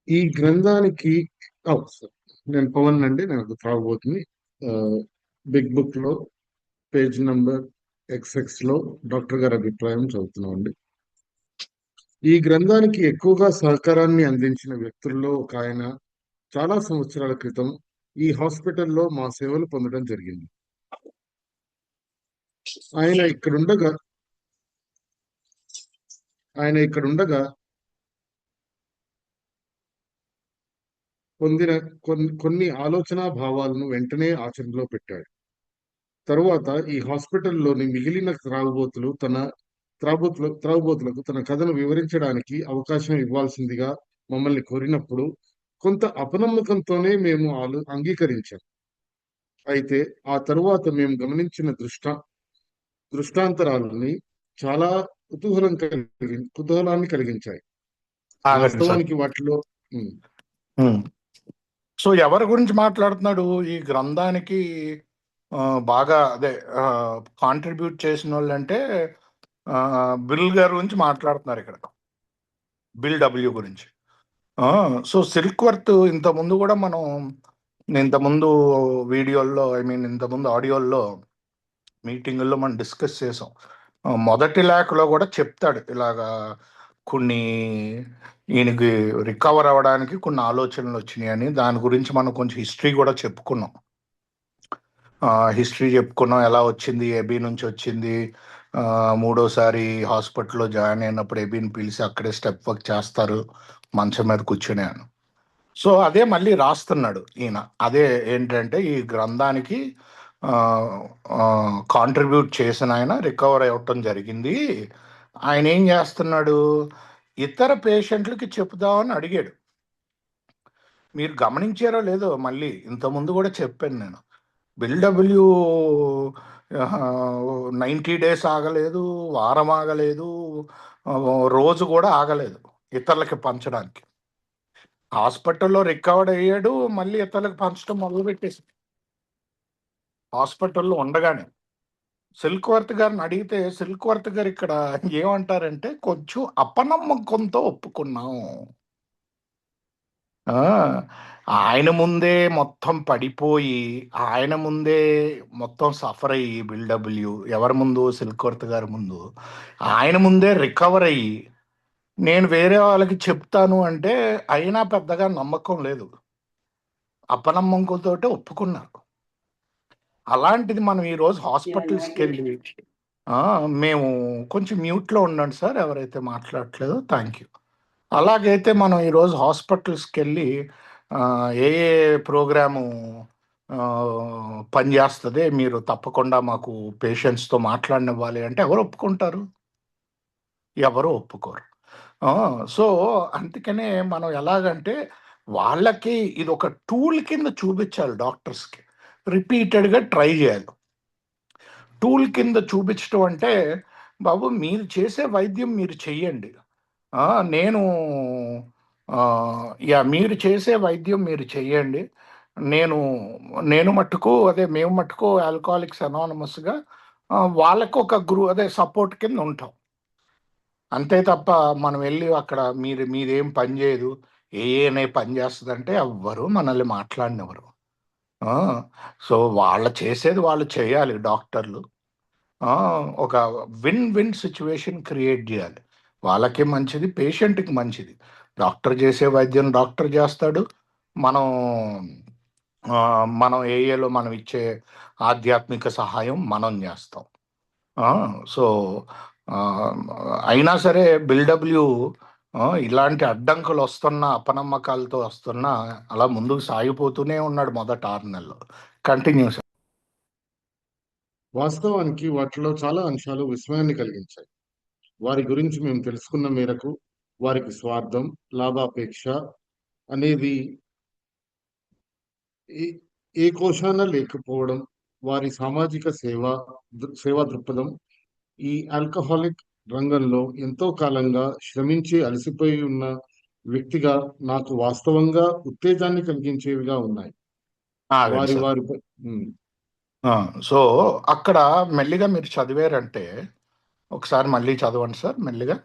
ఈ గ్రంథానికి సార్, నేను పవన్ అండి. నాకు త్రాగబోతుంది. బిగ్ బుక్ లో పేజ్ నంబర్ XX లో డాక్టర్ గారి అభిప్రాయం చదువుతున్నాం అండి. ఈ గ్రంథానికి ఎక్కువగా సహకారాన్ని అందించిన వ్యక్తుల్లో ఒక ఆయన చాలా సంవత్సరాల క్రితం ఈ హాస్పిటల్లో మా సేవలు పొందడం జరిగింది. ఆయన ఇక్కడుండగా ఆయన ఇక్కడుండగా పొందిన కొన్ని ఆలోచన భావాలను వెంటనే ఆచరణలో పెట్టాడు. తరువాత ఈ హాస్పిటల్లోని మిగిలిన త్రాగుబోతులకు తన కథను వివరించడానికి అవకాశం ఇవ్వాల్సిందిగా మమ్మల్ని కోరినప్పుడు కొంత అపనమ్మకంతోనే మేము అంగీకరించాం. అయితే ఆ తరువాత మేము గమనించిన దృష్టాంతరాలని చాలా కుతూహలాన్ని కలిగించాయి. ఆగండి సార్. వాస్తవానికి వాటిలో సో ఎవరి గురించి మాట్లాడుతున్నాడు? ఈ గ్రంథానికి బాగా కాంట్రిబ్యూట్ చేసిన వాళ్ళు అంటే బిల్ గారి గురించి మాట్లాడుతున్నారు ఇక్కడ. బిల్ డబ్ల్యూ గురించి. సో సిల్క్ వర్త్ ఇంతకుముందు కూడా మనం ఇంతకుముందు వీడియోల్లో ఇంతకుముందు ఆడియోల్లో మీటింగుల్లో మనం డిస్కస్ చేసాం. మొదటి లేఖలో కూడా చెప్తాడు ఇలాగా కొన్ని ఈయనకి రికవర్ అవ్వడానికి కొన్ని ఆలోచనలు వచ్చినాయి అని. దాని గురించి మనం కొంచెం హిస్టరీ కూడా చెప్పుకున్నాం. ఎలా వచ్చింది, ఎబీ నుంచి వచ్చింది. మూడోసారి హాస్పిటల్లో జాయిన్ అయినప్పుడు ఎబీని పిలిచి అక్కడే స్టెప్ వర్క్ చేస్తారు మంచం మీద కూర్చునేను. సో అదే మళ్ళీ రాస్తున్నాడు ఈయన. అదే ఏంటంటే ఈ గ్రంథానికి కాంట్రిబ్యూట్ చేసిన ఆయన రికవర్ అవ్వటం జరిగింది. ఆయన ఏం చేస్తున్నాడు, ఇతర పేషెంట్లకి చెప్దామని అడిగాడు. మీరు గమనించారో లేదో, మళ్ళీ ఇంతకుముందు కూడా చెప్పాను నేను. బిల్ డబ్ల్యూ 90 days ఆగలేదు, వారం ఆగలేదు, రోజు కూడా ఆగలేదు ఇతరులకి పంచడానికి. హాస్పిటల్లో రికవర్ అయ్యాడు, మళ్ళీ ఇతరులకు పంచడం మొదలుపెట్టేసి హాస్పిటల్లో ఉండగానే. సిల్క్ వర్త్ గారిని అడిగితే సిల్క్ వర్త్ గారు ఇక్కడ ఏమంటారంటే కొంచెం అపనమ్మకంతో ఒప్పుకున్నాం. ఆయన ముందే మొత్తం పడిపోయి, ఆయన ముందే మొత్తం సఫర్ అయ్యి, బిల్ డబ్ల్యూ ఎవరి ముందు, సిల్క్ వర్త్ గారి ముందు ఆయన ముందే రికవర్ అయ్యి నేను వేరే వాళ్ళకి చెప్తాను అంటే అయినా పెద్దగా నమ్మకం లేదు, అపనమ్మకంతో ఒప్పుకున్నారు. అలాంటిది మనం ఈరోజు హాస్పిటల్స్కి వెళ్ళి మేము కొంచెం మ్యూట్లో ఉండండి సార్, ఎవరైతే మాట్లాడట్లేదో. Thank you. అలాగైతే మనం ఈరోజు హాస్పిటల్స్కి వెళ్ళి ఏ ప్రోగ్రాము పనిచేస్తుంది, మీరు తప్పకుండా మాకు పేషెంట్స్తో మాట్లాడనివ్వాలి అంటే ఎవరు ఒప్పుకుంటారు? ఎవరు ఒప్పుకోరు. సో అందుకనే మనం ఎలాగంటే వాళ్ళకి ఇది ఒక టూల్ కింద చూపించాలి. డాక్టర్స్కి రిపీటెడ్గా ట్రై చేయాలి. టూల్ కింద చూపించడం అంటే, బాబు మీరు చేసే వైద్యం మీరు చెయ్యండి, నేను మీరు చేసే వైద్యం మీరు చెయ్యండి, నేను మట్టుకు మేము మట్టుకు ఆల్కహాలిక్స్ అనానమస్గా వాళ్ళకు ఒక సపోర్ట్ కింద ఉంటాం. అంతే తప్ప మనం వెళ్ళి అక్కడ మీదేం పని చేయదు, అనే పని చేస్తుందంటే ఎవ్వరు మనల్ని మాట్లాడినెవరు. సో వాళ్ళు చేసేది వాళ్ళు చేయాలి. డాక్టర్లు ఒక విన్ విన్ సిచ్యువేషన్ క్రియేట్ చేయాలి. వాళ్ళకి మంచిది, పేషెంట్కి మంచిది. డాక్టర్ చేసే వైద్యం డాక్టర్ చేస్తాడు, మనం ఏఏలో మనం ఇచ్చే ఆధ్యాత్మిక సహాయం మనం చేస్తాం. సో అయినా సరే బిల్ డబ్ల్యూ ఇలాంటి అడ్డంకులు వస్తున్నా, అపనమ్మకాలతో వస్తున్నా అలా ముందుకు సాగిపోతూనే ఉన్నాడు మొదట 6 నెలలు. కంటిన్యూ. వాస్తవానికి వాటిలో చాలా అంశాలు విస్మయాన్ని కలిగించాయి. వారి గురించి మేము తెలుసుకున్న మేరకు వారికి స్వార్థం, లాభాపేక్ష అనేది ఏ కోశాన లేకపోవడం, వారి సామాజిక సేవా దృక్పథం, ఈ ఆల్కహాలిక్ రంగంలో ఎంతో కాలంగా శ్రమించి అలసిపోయి ఉన్న వ్యక్తిగా నాకు వాస్తవంగా ఉత్తేజాన్ని కలిగించేవిగా ఉన్నాయి. వారి వారి సో అక్కడ మెల్లిగా మీరు చదివారంటే ఒకసారి మళ్ళీ చదవండి సార్ మెల్లిగా.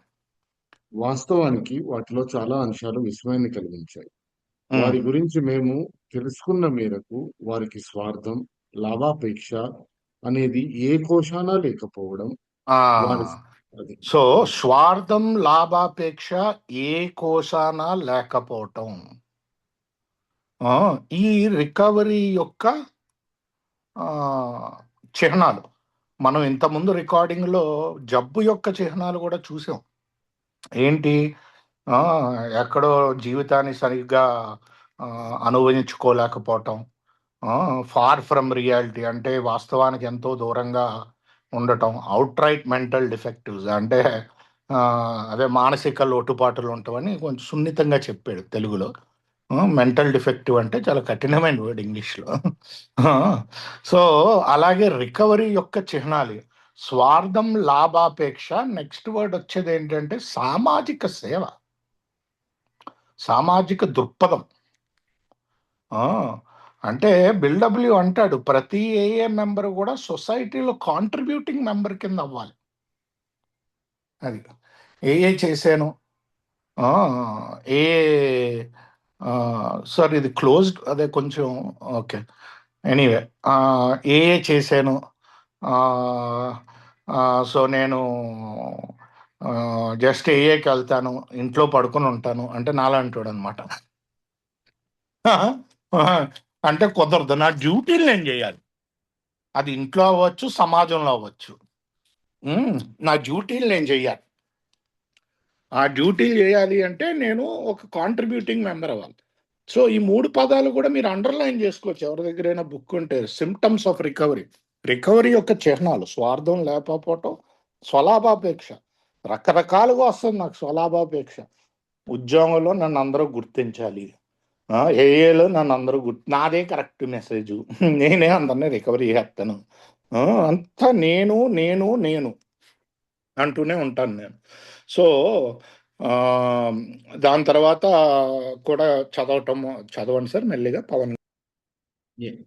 వాస్తవానికి వాటిలో చాలా అంశాలు విస్మయాన్ని కలిగించాయి. ఉమ్, వారి గురించి మేము తెలుసుకున్న మేరకు వారికి స్వార్థం, లాభాపేక్ష అనేది ఏ కోశాన లేకపోవడం, ఆ వారి అది సో స్వార్థం లాభాపేక్ష ఏ కోశాన లేకపోవటం ఆ, ఈ రికవరీ యొక్క ఆ, చిహ్నాలు. మనం ఇంతకుముందు రికార్డింగ్లో జబ్బు యొక్క చిహ్నాలు కూడా చూసాం. ఏంటి? ఆ, ఎక్కడో జీవితాన్ని సరిగ్గా ఆ, అనుభవించుకోలేకపోవటం, ఫార్ ఫ్రమ్ రియాలిటీ అంటే వాస్తవానికి ఎంతో దూరంగా ఉండటం, అవుట్ రైట్ మెంటల్ డిఫెక్టివ్స్ అంటే ఆ, అదే మానసిక లోటుపాట్లు ఉంటామని కొంచెం సున్నితంగా చెప్పాడు తెలుగులో. మెంటల్ డిఫెక్టివ్ అంటే చాలా కఠినమైన వర్డ్ ఇంగ్లీష్లో. సో అలాగే రికవరీ యొక్క చిహ్నాలు స్వార్థం లాభాపేక్ష. నెక్స్ట్ వర్డ్ వచ్చేది ఏంటంటే సామాజిక సేవ, సామాజిక దృక్పథం. ఆ, అంటే బిల్డబ్ల్యూ అంటాడు ప్రతి ఏఏ మెంబర్ కూడా సొసైటీలో కాంట్రిబ్యూటింగ్ మెంబర్ కింద అవ్వాలి. అది ఏఏ చేశాను. ఆ, ఏ సార్ ఇది క్లోజ్డ్ అదే కొంచెం ఓకే. ఎనీవే ఏఏ చేశాను. ఆ, సో నేను జస్ట్ ఏఏకి వెళ్తాను, ఇంట్లో పడుకొని ఉంటాను అంటే నాలంటాడు అనమాట. అంటే కుదరదు, నా డ్యూటీలు నేను చేయాలి. అది ఇంట్లో అవ్వచ్చు, సమాజంలో అవ్వచ్చు. ఉమ్, నా డ్యూటీలు నేను చేయాలి. ఆ డ్యూటీలు చేయాలి అంటే నేను ఒక కాంట్రిబ్యూటింగ్ మెంబర్ అవ్వాలి. సో ఈ మూడు పదాలు కూడా మీరు అండర్లైన్ చేసుకోవచ్చు ఎవరి దగ్గరైనా బుక్ ఉంటే. సిమ్టమ్స్ ఆఫ్ రికవరీ, రికవరీ యొక్క చిహ్నాలు స్వార్థం లేకపోవటం, స్వలాభాపేక్ష. రకరకాలుగా వస్తుంది నాకు స్వలాభాపేక్ష. ఉద్యోగంలో నన్ను అందరూ గుర్తించాలి, ఏఏలో నన్ను అందరూ నాదే కరెక్ట్ మెసేజ్, నేనే అందరినీ రికవరీ చేస్తాను, ఆ, అంతా నేను నేను నేను అంటూనే ఉంటాను నేను. సో ఆ, దాని తర్వాత కూడా చదవటం. చదవండి సార్ మెల్లిగా పవన్. ఏ-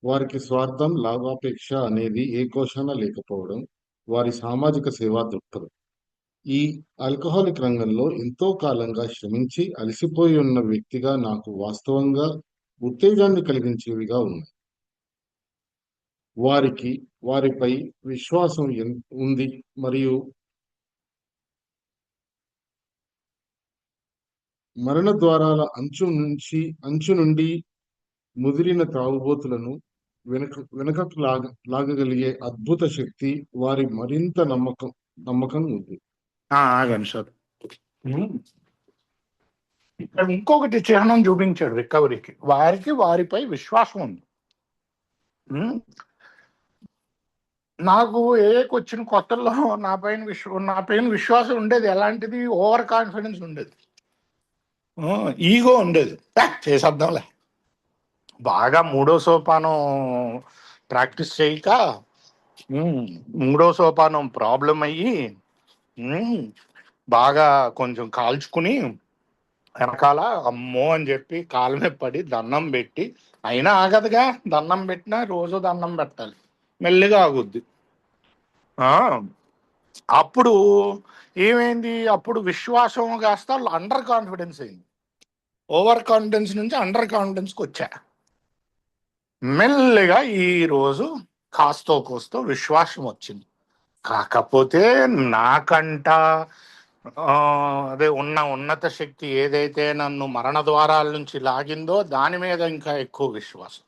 వారికి స్వార్థం, లాభాపేక్ష అనేది ఏ కోశాన లేకపోవడం, వారి సామాజిక సేవా దృక్పథం. ఈ ఆల్కహాలిక్ రంగంలో ఎంతో కాలంగా శ్రమించి అలసిపోయి ఉన్న వ్యక్తిగా నాకు వాస్తవంగా ఉత్తేజాన్ని కలిగించేవిగా ఉన్నాయి. వారికి వారిపై విశ్వాసం ఉంది, మరియు మరణ ద్వారాల అంచు నుండి ముదిరిన త్రాగుబోతులను వెనుకకు లాగగలిగే అద్భుత శక్తి వారి మరింత నమ్మకం ఉంది. ఆగండి సార్. ఇక్కడ ఇంకొకటి చిహ్నం చూపించాడు రికవరీకి. వారికి వారిపై విశ్వాసం ఉంది. ఉమ్, నాకు ఏఏకి వచ్చిన కొత్తల్లో నా పైన విశ్వాసం ఉండేది. ఎలాంటిది? ఓవర్ కాన్ఫిడెన్స్ ఉండేది, ఈగో ఉండేది. చేసేద్దాంలే. బాగా మూడో సోపానం ప్రాక్టీస్ చేయక మూడో సోపానం ప్రాబ్లం అయ్యి ఉమ్, బాగా కొంచెం కాల్చుకుని వెనకాల అమ్మో అని చెప్పి కాళ్ళ మీద పడి దండం పెట్టి, అయినా ఆగదుగా, దండం పెట్టినా రోజు దండం పెట్టాలి, మెల్లిగా ఆగుద్ది. ఆ, అప్పుడు ఏమైంది? అప్పుడు విశ్వాసం కాస్త అండర్ కాన్ఫిడెన్స్ అయింది. ఓవర్ కాన్ఫిడెన్స్ నుంచి అండర్ కాన్ఫిడెన్స్కి వచ్చా. మెల్లిగా ఈరోజు కాస్తో కోస్తో విశ్వాసం వచ్చింది. కాకపోతే నాకంట ఆ, అదే ఉన్నత శక్తి ఏదైతే నన్ను మరణ ద్వారాల నుంచి లాగిందో దాని మీద ఇంకా ఎక్కువ విశ్వాసం.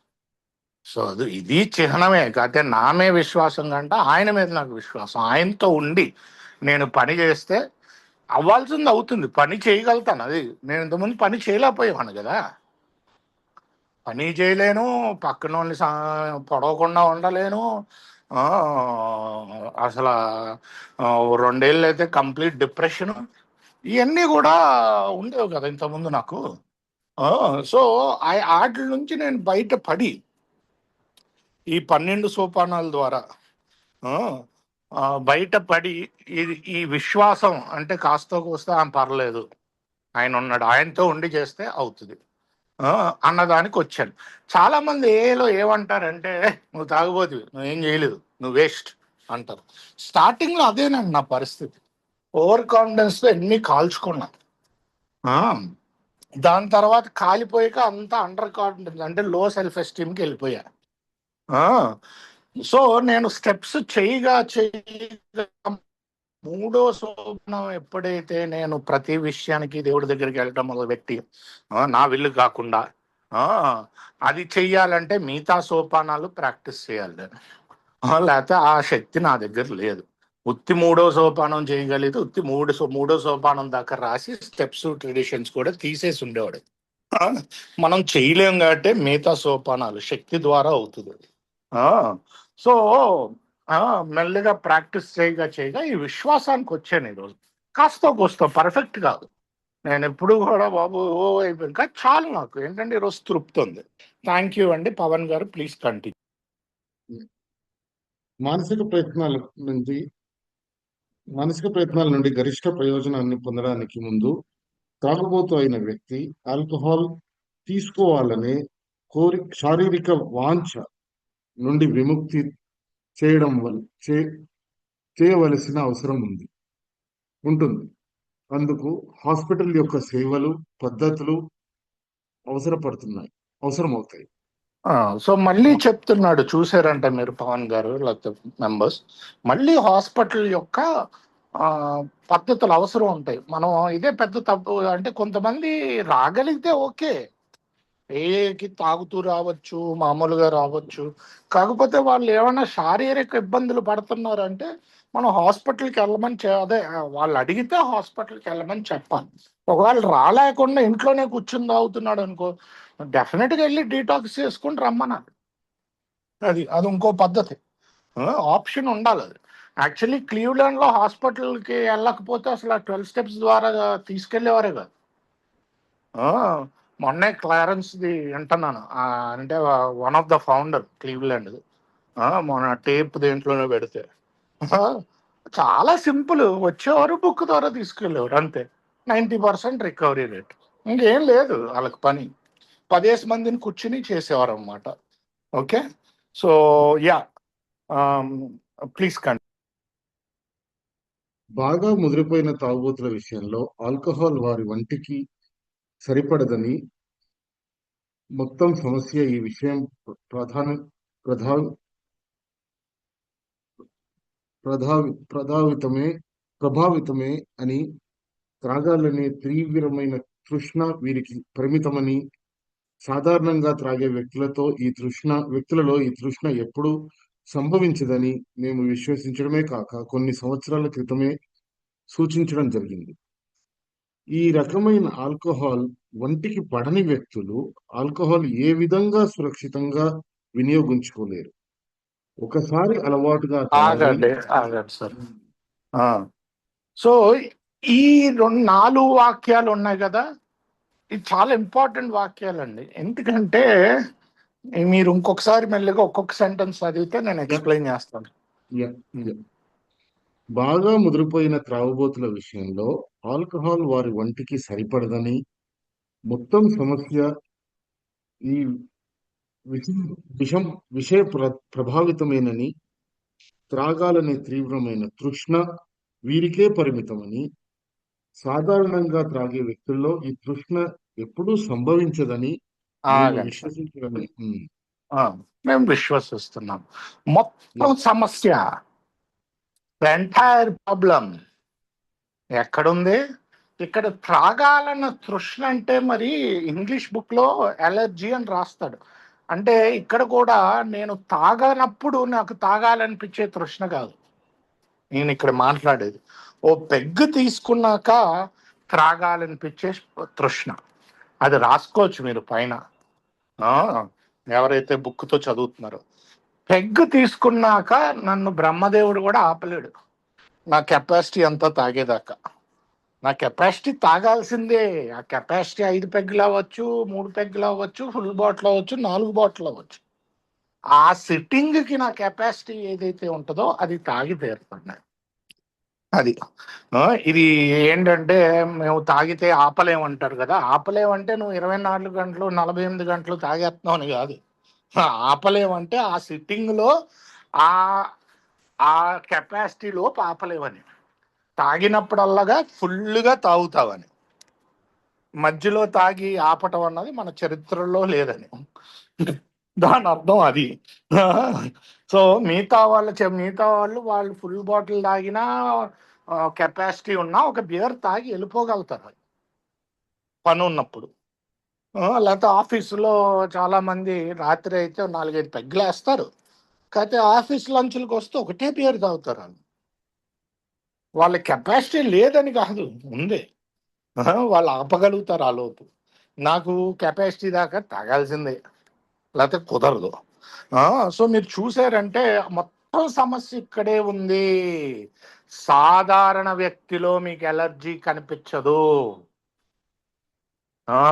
సో ఇది చిహ్నమే. కాకపోతే నామే విశ్వాసం కంటే ఆయన మీద నాకు విశ్వాసం. ఆయనతో ఉండి నేను పని చేస్తే అవ్వాల్సింది అవుతుంది, పని చేయగలుగుతాను. అది నేను ఇంతకుముందు పని చేయలేకపోయాను కదా. పని చేయలేను, పక్కన వాళ్ళని పొడవకుండా ఉండలేను. ఆ, అసలు 2 ఏళ్ళు అయితే కంప్లీట్ డిప్రెషన్. ఇవన్నీ కూడా ఉండేవి కదా ఇంతకుముందు నాకు. సో వాటి నుంచి నేను బయటపడి ఈ 12 సోపానాల ద్వారా ఆ, బయటపడి ఈ విశ్వాసం అంటే కాస్త కూస్త పర్లేదు, ఆయన ఉన్నాడు, ఆయనతో ఉండి చేస్తే అవుతుంది ఆ, అన్నదానికి వచ్చాను. చాలా మంది ఏలో ఏమంటారంటే, నువ్వు తాగుబోతువి, నువ్వేం చేయలేదు, నువ్వు వేస్ట్, అంటారు. స్టార్టింగ్ లో అదేనండి నా పరిస్థితి. ఓవర్ కాన్ఫిడెన్స్ తో ఎన్ని కాల్చుకున్నా. ఆ, దాని తర్వాత కాలిపోయాక అంతా అండర్ కాన్ఫిడెన్స్ అంటే లో సెల్ఫ్ ఎస్టీమ్కి వెళ్ళిపోయా. ఆ, సో నేను స్టెప్స్ చేయగా మూడో సోపానం ఎప్పుడైతే నేను ప్రతి విషయానికి దేవుడి దగ్గరికి వెళ్ళటం మొదలుపెట్టి నా విల్లు కాకుండా ఆ, అది చెయ్యాలంటే మిగతా సోపానాలు ప్రాక్టీస్ చేయాలి నేను. లేకపోతే ఆ శక్తి నా దగ్గర లేదు. ఉత్తి మూడో సోపానం చేయగలిగితే ఉత్తి మూడో సోపానం దాకా రాసి స్టెప్స్ ట్రెడిషన్స్ కూడా తీసేసి ఉండేవాడు. ఆ, మనం చేయలేం కాబట్టి మిగతా సోపానాలు శక్తి ద్వారా అవుతుంది. ఆ, సో ఆ, మెల్లిగా ప్రాక్టీస్ చేయగా ఈ విశ్వాసానికి వచ్చాను ఈరోజు. కాస్త కోస్తా పర్ఫెక్ట్ కాదు. నేను ఎప్పుడు కూడా బాబు ఓ అయిపోయింది కానీ చాలు, నాకు ఏంటంటే ఈరోజు తృప్తి ఉంది. థ్యాంక్ యూ అండి. పవన్ గారు ప్లీజ్ కంటిన్యూ. మానసిక ప్రయత్నాల నుంచి మానసిక ప్రయత్నాల నుండి గరిష్ట ప్రయోజనాన్ని పొందడానికి ముందు తాగుబోతు అయిన వ్యక్తి ఆల్కహాల్ తీసుకోవాలనే శారీరక వాంఛ నుండి విముక్తి చేయడం చేయవలసిన అవసరం ఉంటుంది. అందుకు హాస్పిటల్ యొక్క సేవలు, పద్ధతులు అవసరమవుతాయి. సో మళ్ళీ చెప్తున్నాడు, చూసారంట మీరు పవన్ గారు లేకపోతే మెంబర్స్, మళ్ళీ హాస్పిటల్ యొక్క ఆ, పద్ధతులు అవసరం ఉంటాయి. మనం ఇదే పెద్ద తప్పు అంటే కొంతమంది రాగలిగితే ఓకే, ఏకి తాగుతూ రావచ్చు, మామూలుగా రావచ్చు. కాకపోతే వాళ్ళు ఏమైనా శారీరక ఇబ్బందులు పడుతున్నారంటే మనం హాస్పిటల్కి వెళ్ళమని అదే వాళ్ళు అడిగితే హాస్పిటల్కి వెళ్ళమని చెప్పాలి. ఒకవేళ రాలేకుండా ఇంట్లోనే కూర్చుని తాగుతున్నాడు అనుకో, డెఫినెట్గా వెళ్ళి డీటాక్స్ చేసుకుని రమ్మనాలి. అది ఇంకో పద్ధతి. ఆప్షన్ ఉండాలి. అది యాక్చువల్లీ క్లీవ్లాండ్ లో హాస్పిటల్కి వెళ్ళకపోతే అసలు 12 స్టెప్స్ ద్వారా తీసుకెళ్లేవారే కాదు. ఆ, మొన్నే క్లారెన్స్ ది వింటున్నాను. అంటే one of the founder Cleveland మొన్న టేప్ దేంట్లోనే పెడితే ఆ, చాలా సింపుల్, వచ్చేవారు బుక్ ద్వారా తీసుకెళ్ళేవారు అంతే. 90% రికవరీ రేట్. ఇంకేం లేదు వాళ్ళకి పని. 10 మందిని కూర్చుని చేసేవారు అనమాట. Okay, so yeah, please continue. బాగా ముదిరిపోయిన తాగుబోతుల విషయంలో ఆల్కహాల్ వారి వంటికి సరిపడదని మొత్తం సమస్య. ఈ విషయం ప్రధాన ప్రధా ప్రధావి ప్రభావితమే అని, త్రాగాలనే తీవ్రమైన తృష్ణ వీరికి పరిమితమని, సాధారణంగా త్రాగే వ్యక్తులలో ఈ తృష్ణ ఎప్పుడూ సంభవించదని మేము విశ్వసించడమే కాక కొన్ని సంవత్సరాల క్రితమే సూచించడం జరిగింది. ఈ రకమైన ఆల్కహాల్ వంటికి పడని వ్యక్తులు ఆల్కహాల్ ఏ విధంగా సురక్షితంగా వినియోగించుకోలేరు. ఒకసారి అలవాటుగా తయారై ఆగండి సార్. సో ఈ 4 వాక్యాలు ఉన్నాయి కదా, ఇది చాలా ఇంపార్టెంట్ వాక్యాలండి. ఎందుకంటే మీరు ఇంకొకసారి మెల్లిగా ఒక్కొక్క సెంటెన్స్ చదివితే నేను ఎక్స్ప్లెయిన్ చేస్తాను. బాగా ముదిరిపోయిన త్రాగుబోతుల విషయంలో ఆల్కహాల్ వారి వంటికి సరిపడదని మొత్తం సమస్య. ఈ విషం విషం విషయ ప్రభావితమేనని, త్రాగాలనే తీవ్రమైన తృష్ణ వీరికే పరిమితమని, సాధారణంగా త్రాగే వ్యక్తుల్లో ఈ తృష్ణ ఎప్పుడూ సంభవించదని మేము ఆగండి సార్. విశ్వసించడమే. మేము విశ్వసిస్తున్నాం. మొత్తం సమస్య, ఎంటైర్ ప్రాబ్లం ఎక్కడుంది? ఇక్కడ త్రాగాలన్న తృష్ణ అంటే మరి ఇంగ్లీష్ బుక్ లో ఎలర్జీ అని రాస్తాడు. అంటే ఇక్కడ కూడా నేను తాగనప్పుడు నాకు తాగాలనిపించే తృష్ణ కాదు నేను ఇక్కడ మాట్లాడేది. ఓ పెగ్గు తీసుకున్నాక త్రాగాలనిపించే తృష్ణ. అది రాసుకోవచ్చు మీరు పైన, ఎవరైతే బుక్తో చదువుతున్నారో. పెగ్గు తీసుకున్నాక నన్ను బ్రహ్మదేవుడు కూడా ఆపలేడు నా కెపాసిటీ అంతా తాగేదాకా. నా కెపాసిటీ తాగాల్సిందే. ఆ కెపాసిటీ 5 పెగ్గులు అవ్వచ్చు, 3 పెగ్గులు అవ్వచ్చు, ఫుల్ బాటిల్ అవ్వచ్చు, 4 బాటిల్ అవ్వచ్చు. ఆ సిట్టింగ్కి నా కెపాసిటీ ఏదైతే ఉంటుందో అది తాగి తీరుతున్నాయి. అది ఇది ఏంటంటే మేము తాగితే ఆపలేమంటారు కదా. ఆపలేమంటే నువ్వు 24 గంటలు 48 గంటలు తాగేస్తున్నావు అని కాదు. ఆపలేమంటే ఆ సిట్టింగ్లో ఆ ఆ కెపాసిటీలో ఆపలేవని, తాగినప్పుడల్లాగా ఫుల్గా తాగుతావని, మధ్యలో తాగి ఆపటం అన్నది మన చరిత్రలో లేదని. దాని అర్థం అది. సో మిగతా వాళ్ళు వాళ్ళు ఫుల్ బాటిల్ తాగినా, కెపాసిటీ ఉన్నా ఒక బియర్ తాగి వెళ్ళిపోగలుగుతారు పని ఉన్నప్పుడు. లేకపోతే ఆఫీసులో చాలా మంది రాత్రి అయితే 4-5 పెగ్గులు వేస్తారు, కాకపోతే ఆఫీస్ లంచ్లకు వస్తే ఒకటే బియర్ తాగుతారు వాళ్ళు. వాళ్ళ కెపాసిటీ లేదని కాదు, ఉంది. వాళ్ళు ఆపగలుగుతారు ఆ లోపు. నాకు కెపాసిటీ దాకా తాగాల్సిందే, లేకపోతే కుదరదు. సో మీరు చూసారంటే మొత్తం సమస్య ఇక్కడే ఉంది. సాధారణ వ్యక్తిలో మీకు ఎలర్జీ కనిపించదు. ఆ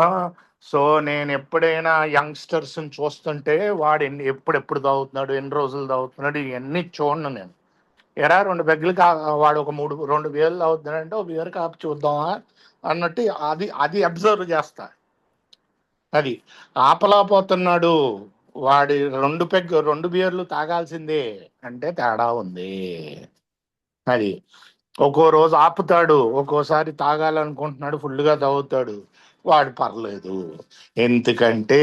సో నేను ఎప్పుడైనా యంగ్స్టర్స్ చూస్తుంటే వాడు ఎప్పుడెప్పుడు తాగుతున్నాడు, ఎన్ని రోజులు తాగుతున్నాడు, ఇవన్నీ చూడను నేను. ఎరా 2 పెగ్గులు వాడు ఒక 2 బియర్లు తాగుతున్నాడంటే ఒక బియర్ కాపి చూద్దామా అన్నట్టు అది అది అబ్జర్వ్ చేస్తా. అది ఆపలేకపోతున్నాడు, వాడి 2 బియర్లు తాగాల్సిందే అంటే తేడా ఉంది. అది ఒక్కో రోజు ఆపుతాడు, ఒక్కోసారి తాగాలనుకుంటున్నాడు, ఫుల్గా తాగుతాడు, వాడు పర్లేదు. ఎందుకంటే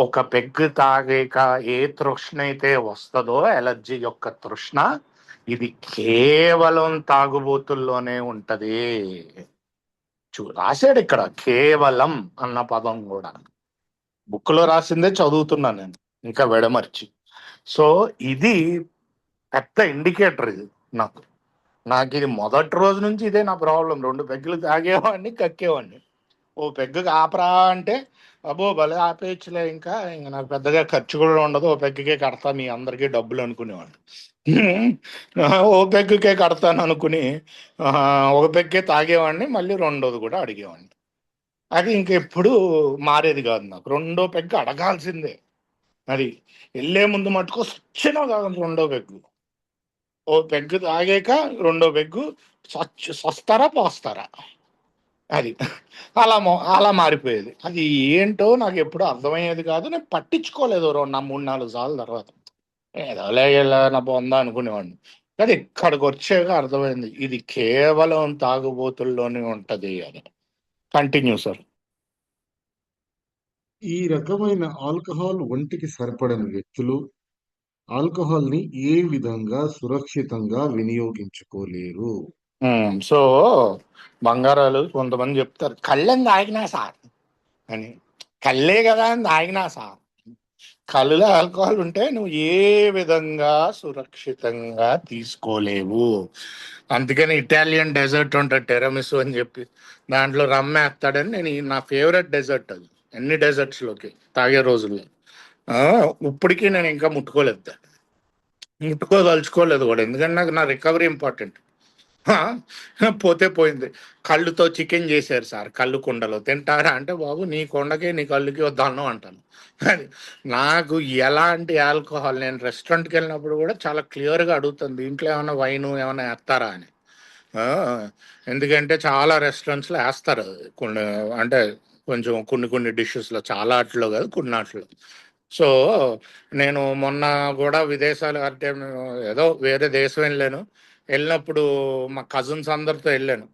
ఒక పెగ్గు తాగాక ఏ తృష్ణ అయితే వస్తుందో, ఎలర్జీ యొక్క తృష్ణ, ఇది కేవలం తాగుబోతుల్లోనే ఉంటది. రాశాడు ఇక్కడ కేవలం అన్న పదం కూడా, బుక్ లో రాసిందే చదువుతున్నాను నేను ఇంకా విడమర్చి. సో ఇది పెద్ద ఇండికేటర్ ఇది. నాకు నాకు ఇది మొదటి రోజు నుంచి ఇదే నా ప్రాబ్లం. 2 పెగ్గులు తాగేవాడిని, కక్కేవాడిని. ఓ పెగ్గు ఆపరా అంటే అబ్బో భలే ఆపేయచ్చులే, ఇంకా నాకు పెద్దగా ఖర్చు కూడా ఉండదు, ఓ పెగ్గుకే కడతా మీ అందరికీ డబ్బులు అనుకునేవాడిని. ఓ పెగ్గుకే కడతాను అనుకుని ఒక పెగ్గే తాగేవాడిని, మళ్ళీ రెండోది కూడా అడిగేవాడిని. అది ఇంకెప్పుడు మారేది కాదు. నాకు రెండో పెగ్గు అడగాల్సిందే. అది వెళ్ళే ముందు మటుకు స్వచ్ఛన కాదు, రెండో పెగ్గు. ఓ పెగ్గు తాగాక రెండో పెగ్గు సస్తారా పోస్తారా, అది అలా మారిపోయేది. అది ఏంటో నాకు ఎప్పుడు అర్థమయ్యేది కాదు, నేను పట్టించుకోలేదు. 3-4 సార్లు తర్వాత ఏదో ఇలా నా బొందా అనుకునేవాడిని. కానీ ఇక్కడికి వచ్చాక అర్థమైంది, ఇది కేవలం తాగుబోతుల్లోనే ఉంటది అని. Continue sir. ఈ రకమైన ఆల్కహాల్ ఒంటికి సరిపడని వ్యక్తులు ఆల్కహాల్ ని ఏ విధంగా సురక్షితంగా వినియోగించుకోలేరు? సో బంగారాలు కొంతమంది చెప్తారు కళ్ళని తాగినా సార్ అని. కళ్ళే కదా అని తాగినా సార్, కళ్ళులో ఆల్కహాల్ ఉంటే నువ్వు ఏ విధంగా సురక్షితంగా తీసుకోలేవు. అందుకని ఇటాలియన్ డెజర్ట్ ఉంటుంది టెరమిసు అని చెప్పి, దాంట్లో రమ్మేస్తాడని నా ఫేవరెట్ డెజర్ట్ అది అన్ని డెజర్ట్స్లోకి తాగే రోజుల్లో. ఇప్పటికీ నేను ఇంకా ముట్టుకోదలుచుకోలేదు కూడా, ఎందుకంటే నాకు నా రికవరీ ఇంపార్టెంట్. ఆ, పోతే పోయింది. కళ్ళుతో చికెన్ చేశారు సార్, కళ్ళు కుండలో తింటారా అంటే బాబు నీ కొండకి నీ కళ్ళుకి వద్దాను అంటాను. అది నాకు ఎలాంటి ఆల్కహాల్, నేను రెస్టారెంట్కి వెళ్ళినప్పుడు కూడా చాలా క్లియర్గా అడుగుతాను దీంట్లో ఏమైనా వైన్ ఏమైనా వేస్తారా అని. ఆ, ఎందుకంటే చాలా రెస్టారెంట్స్లో వేస్తారు అది. అంటే కొంచెం కొన్ని డిషెస్లో, చాలా వాటిలో కాదు, కొన్ని వాటిలో. సో నేను మొన్న కూడా విదేశాలు అంటే ఏదో వేరే దేశం వెళ్ళినప్పుడు మా కజిన్స్ అందరితో వెళ్ళాను.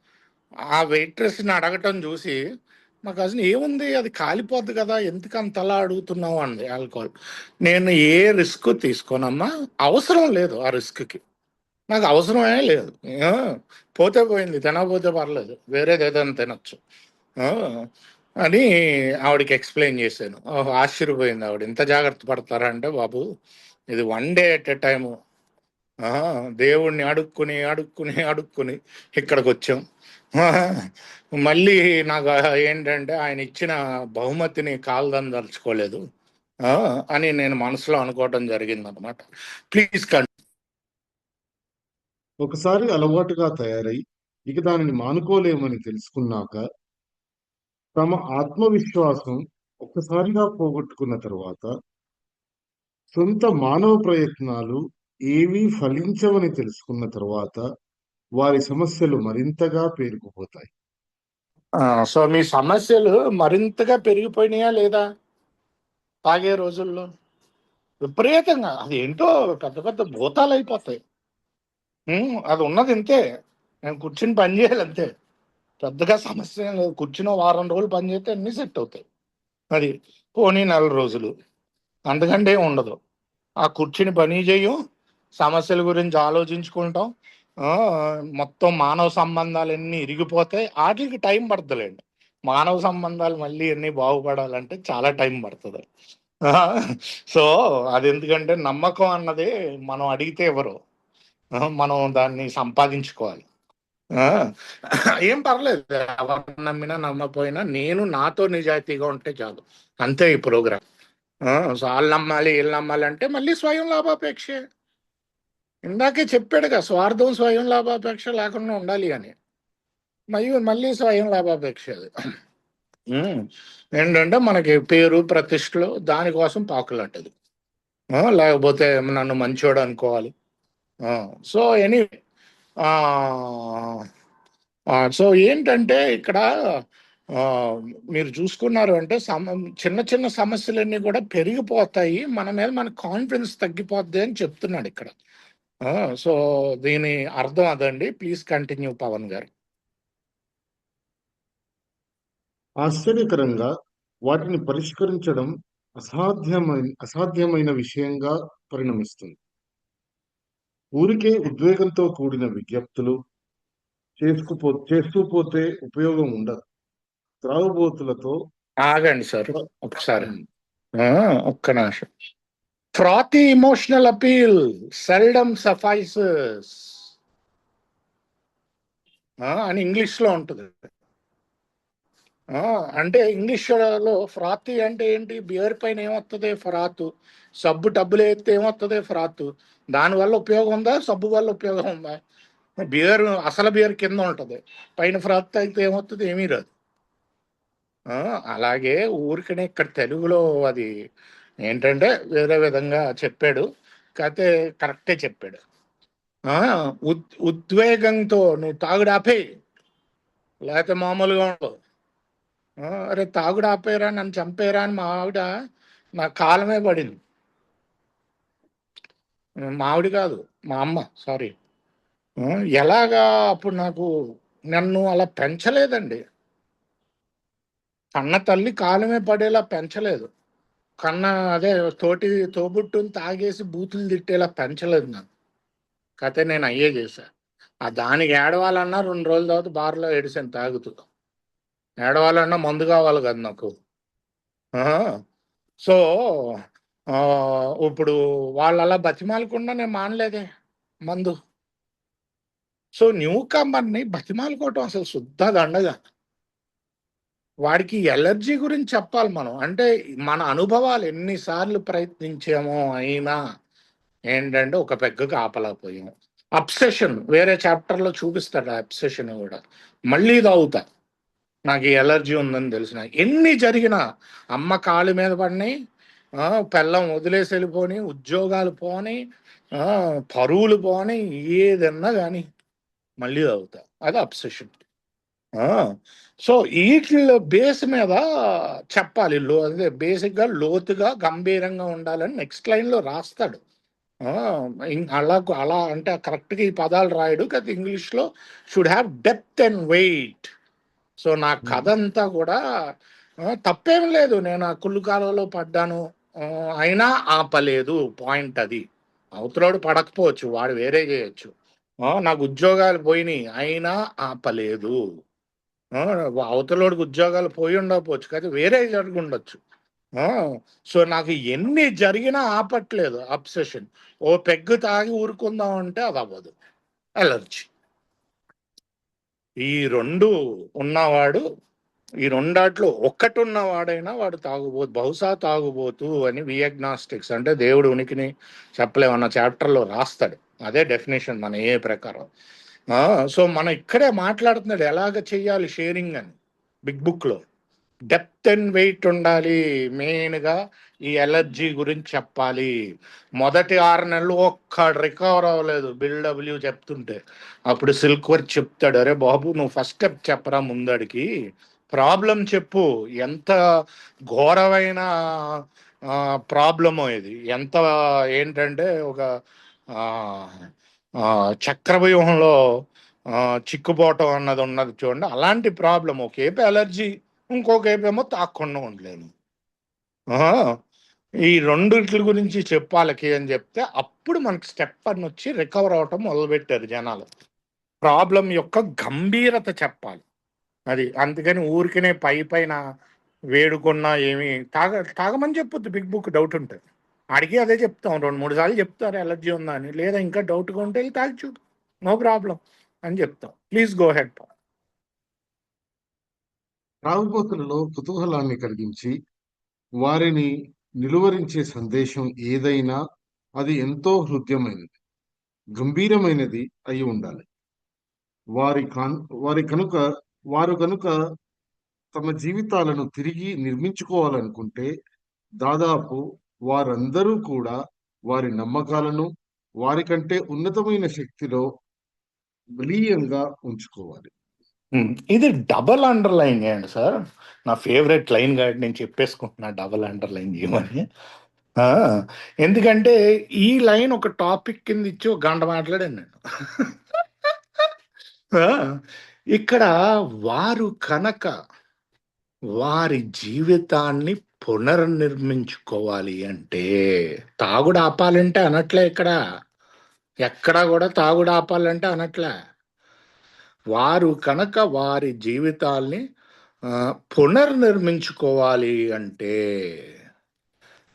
ఆ వెయిట్రెస్ని అడగటం చూసి మా కజిన్ ఏముంది అది కాలిపోద్ది కదా ఎందుకు అంతలా అడుగుతున్నావు అంది ఆల్కహాల్. నేను ఏ రిస్క్ తీసుకోనమ్మా, అవసరం లేదు ఆ రిస్క్కి, నాకు అవసరమే లేదు. ఆ, పోతే పోయింది, తినకపోతే పర్లేదు, వేరేది ఏదైనా తినచ్చు అని ఆవిడకి ఎక్స్ప్లెయిన్ చేశాను. ఆశ్చర్యపోయింది ఆవిడ, ఇంత జాగ్రత్త పడతారా అంటే బాబు ఇది 1 డే ఎట్ ఎ టైము. దేవుణ్ణి అడుక్కుని అడుక్కుని అడుక్కుని ఇక్కడికి వచ్చాం. మళ్ళీ నాకు ఏంటంటే ఆయన ఇచ్చిన బహుమతిని కాల్దలుచుకోలేదు అని నేను మనసులో అనుకోవటం జరిగింది అనమాట. ప్లీజ్ ఒకసారి అలవాటుగా తయారై ఇక దానిని మానుకోలేమని తెలుసుకున్నాక తమ ఆత్మవిశ్వాసం ఒక్కసారిగా పోగొట్టుకున్న తరువాత సొంత మానవ ప్రయత్నాలు ఏవీ ఫలించవని తెలుసుకున్న తరువాత వారి సమస్యలు మరింతగా పేరుకుపోతాయి. సో మీ సమస్యలు మరింతగా పెరిగిపోయినాయా లేదా తాగే రోజుల్లో? విపరీతంగా అది ఏంటో పెద్ద పెద్ద భూతాలు అయిపోతాయి. అది ఉన్నది ఇంతే. నేను కూర్చుని పని చేయాలి అంతే. పెద్దగా సమస్య ఏం లేదు. కూర్చుని వారం రోజులు పని చేస్తే అన్ని సెట్ అవుతాయి. అది పోనీ 4 రోజులు, అంతకంటే ఏం ఉండదు. ఆ కూర్చుని పని చేయం, సమస్యల గురించి ఆలోచించుకుంటాం. ఆ, మొత్తం మానవ సంబంధాలన్నీ ఇరిగిపోతాయి. వాటికి టైం పడుతుందిలేండి. మానవ సంబంధాలు మళ్ళీ అన్నీ బాగుపడాలంటే చాలా టైం పడుతుంది. ఆ, సో అది ఎందుకంటే నమ్మకం అన్నది మనం అడిగితే ఎవరు, మనం దాన్ని సంపాదించుకోవాలి. ఆ, ఏం పర్లేదు, ఎవరు నమ్మినా నమ్మకపోయినా నేను నాతో నిజాయితీగా ఉంటే చాలు. అంతే ఈ ప్రోగ్రామ్. వాళ్ళు నమ్మాలి వీళ్ళు నమ్మాలి అంటే మళ్ళీ స్వయం లాభాపేక్షే. ఇందాకే చెప్పాడుగా, స్వార్థం స్వయం లాభాపేక్ష లేకుండా ఉండాలి అని. మళ్ళీ స్వయం లాభాపేక్ష అది. ఉమ్, ఏంటంటే మనకి పేరు ప్రతిష్టలు దానికోసం పాకులాంటది. లేకపోతే నన్ను మంచోడు అనుకోవాలి. సో ఎనీవే, సో ఏంటంటే ఇక్కడ ఆ, మీరు చూసుకున్నారు అంటే చిన్న చిన్న సమస్యలన్నీ కూడా పెరిగిపోతాయి, మన మీద మన కాన్ఫిడెన్స్ తగ్గిపోద్ది అని చెప్తున్నాడు ఇక్కడ. సో దీని అర్థం అదండి. ప్లీజ్ కంటిన్యూ పవన్ గారు. ఆశ్చర్యకరంగా వాటిని పరిష్కరించడం అసాధ్యమైన విషయంగా పరిణమిస్తుంది. ఊరికే ఉద్వేగంతో కూడిన విజ్ఞప్తులు చేస్తూ పోతే ఉపయోగం ఉండదు. త్రాగుబోతులతో ఆగండి సార్ ప్ర- ఒకసారి. ఉమ్, ఆ, ఒక్క నిమిషం. ఫ్రాతీ ఇమోషనల్ అపీల్ సెల్డమ్ సఫైసెస్ అని ఇంగ్లీష్ లో ఉంటుంది. అంటే ఇంగ్లీష్లో ఫ్రాతీ అంటే ఏంటి? బియర్ పైన ఏమొస్తుంది? ఫ్రాతు. సబ్బు టబ్బులు వేస్తే ఏమొస్తుంది? ఫ్రాతు. దానివల్ల ఉపయోగం ఉందా? సబ్బు వల్ల ఉపయోగం ఉందా? బియర్, అసలు బియర్ కింద ఉంటుంది, పైన ఫ్రాత్ అయితే ఏమవుతుంది? ఏమీ రాదు. ఆ, అలాగే ఊరికనే ఇక్కడ తెలుగులో అది ఏంటంటే వేరే విధంగా చెప్పాడు, కాకపోతే కరెక్టే చెప్పాడు. ఆ, ఉద్వేగంతో నువ్వు తాగుడు ఆపే, లేకపోతే మామూలుగా ఉండవు. అరే తాగుడు ఆపేరా, నన్ను చంపేరా అని మా ఆవిడ నా కాలమే పడింది. మా ఆవిడ కాదు, మా అమ్మ, సారీ. ఎలాగా అప్పుడు నాకు, నన్ను అలా పెంచలేదండి. కన్న తల్లి కాలమే పడేలా పెంచలేదు. కన్న అదే తోటి తోబుట్టుని తాగేసి బూతులు తిట్టేలా పెంచలేదు నన్ను. కతే నేను అయ్యే చేశా. ఆ దానికి ఏడవాలన్నా 2 రోజుల తర్వాత బార్లో ఏడిసాను తాగుతూ. ఏడవాలన్నా మందు కావాలి కదా నాకు. సో ఇప్పుడు వాళ్ళు అలా బతిమాలకుండా నేను మానలేదే మందు. సో న్యూ కమర్ని బతిమాలుకోవటం అసలు శుద్ధ దండగా. వాడికి ఎలర్జీ గురించి చెప్పాలి మనం. అంటే మన అనుభవాలు ఎన్నిసార్లు ప్రయత్నించామో అయినా ఏంటంటే ఒక పెగ్గకు ఆపలేకపోయాము. అబ్సెషన్ వేరే చాప్టర్లో చూపిస్తాడు. ఆ అబ్సెషన్ కూడా మళ్ళీ తాగుతా, నాకు ఈ ఎలర్జీ ఉందని తెలిసిన. ఎన్ని జరిగినా, అమ్మ కాలు మీద పడినాయి, పెళ్ళం వదిలేసి వెళ్ళిపోని, ఉద్యోగాలు పోని, ఆ, పరువులు పోని, ఏదన్నా కానీ మళ్ళీ తాగుతా. అది అబ్సెషన్. సో వీటిలో బేస్ మీద చెప్పాలి. అదే బేసిక్గా లోతుగా గంభీరంగా ఉండాలని నెక్స్ట్ లైన్లో రాస్తాడు. ఆ, అలా అలా అంటే కరెక్ట్గా ఈ పదాలు రాయడు కదా. ఇంగ్లీష్లో should have depth and weight. So నా కథ అంతా కూడా తప్పేం లేదు. నేను ఆ కుళ్ళు కాలంలో పడ్డాను, ఆ, అయినా ఆపలేదు. పాయింట్ అది. అవతలోడు పడకపోవచ్చు, వాడు వేరే చేయొచ్చు. నాకు ఉద్యోగాలు పోయినాయి అయినా ఆపలేదు. ఆ, అవతలోడికి ఉద్యోగాలు పోయి ఉండకపోవచ్చు, కానీ వేరే జరిగి ఉండొచ్చు. ఆ, సో నాకు ఎన్ని జరిగినా ఆపట్లేదు అబ్సెషన్. ఓ పెగ్గు తాగి ఊరుకుందాం అంటే అది అవ్వదు. ఎలర్జీ. ఈ రెండు ఉన్నవాడు, ఈ రెండాట్లో ఒక్కటి ఉన్నవాడైనా వాడు తాగుబోతు, బహుశా తాగుబోతు అని వియగ్నాస్టిక్స్ అంటే దేవుడు ఉనికిని చెప్పలేమన్న చాప్టర్లో రాస్తాడు. అదే డెఫినేషన్ మన ఏ ప్రకారం. సో మనం ఇక్కడే మాట్లాడుతున్నాడు ఎలాగ చెయ్యాలి షేరింగ్ అని. బిగ్ బుక్లో డెప్త్ అండ్ వెయిట్ ఉండాలి. మెయిన్గా ఈ ఎలర్జీ గురించి చెప్పాలి. మొదటి 6 నెలలు ఒక్క రికవర్ అవ్వలేదు బిల్డబ్ల్యూ చెప్తుంటే, అప్పుడు సిల్క్ వర్క్ చెప్తాడు, అరే బాబు నువ్వు ఫస్ట్ స్టెప్ చెప్పరా ముందడికి, ప్రాబ్లం చెప్పు. ఎంత ఘోరమైన ప్రాబ్లమో ఇది. ఎంత ఏంటంటే ఒక చక్రవ్యూహంలో చిక్కుపోవటం అన్నది ఉన్నది చూడండి, అలాంటి ప్రాబ్లం. ఒకేపు ఎలర్జీ, ఇంకొకేపు ఏమో తాకుండా ఉండలేను. ఆ, ఈ రెండిట్ల గురించి చెప్పాలకి అని చెప్తే అప్పుడు మనకి స్టెప్ అని వచ్చి రికవర్ అవటం మొదలుపెట్టారు జనాలు. ప్రాబ్లం యొక్క గంభీరత చెప్పాలి అది. అందుకని ఊరికనే పై పైన వేడుకున్నా ఏమి తాగమని చెప్పొద్దు. బిగ్ బుక్ డౌట్ ఉంటుంది అడిగి అదే చెప్తాం, 2-3 సార్లు చెప్తారు ఎలర్జీ ఉందా అని. లేదా ఇంకా డౌట్గా ఉంటే వెళ్ళి తాగి చూడు, నో ప్రాబ్లం అని చెప్తాం. Please go ahead. త్రాగుబోతులలో కుతూహలాన్ని కలిగించి వారిని నిలువరించే సందేశం ఏదైనా అది ఎంతో హృద్యమైనది, గంభీరమైనది అయి ఉండాలి. వారి కాన్ వారి కనుక వారు కనుక తమ జీవితాలను తిరిగి నిర్మించుకోవాలనుకుంటే దాదాపు వారందరూ కూడా వారి నమ్మకాలను వారికంటే ఉన్నతమైన శక్తిలో బలీయంగా ఉంచుకోవాలి. ఇది డబల్ అండర్లైన్ చేయండి సార్. నా ఫేవరెట్ లైన్ కాబట్టి నేను చెప్పేసుకుంటున్నా డబల్ అండర్లైన్ చేయమని. ఆ, ఎందుకంటే ఈ లైన్ ఒక టాపిక్ కింద ఇచ్చి ఒక గంట మాట్లాడాను నేను. ఆ, ఇక్కడ వారు కనుక వారి జీవితాన్ని పునర్నిర్మించుకోవాలి అంటే, తాగుడు ఆపాలంటే అనట్లే ఇక్కడ, ఎక్కడా కూడా తాగుడు ఆపాలంటే అనట్లే. వారు కనుక వారి జీవితాల్ని పునర్నిర్మించుకోవాలి అంటే,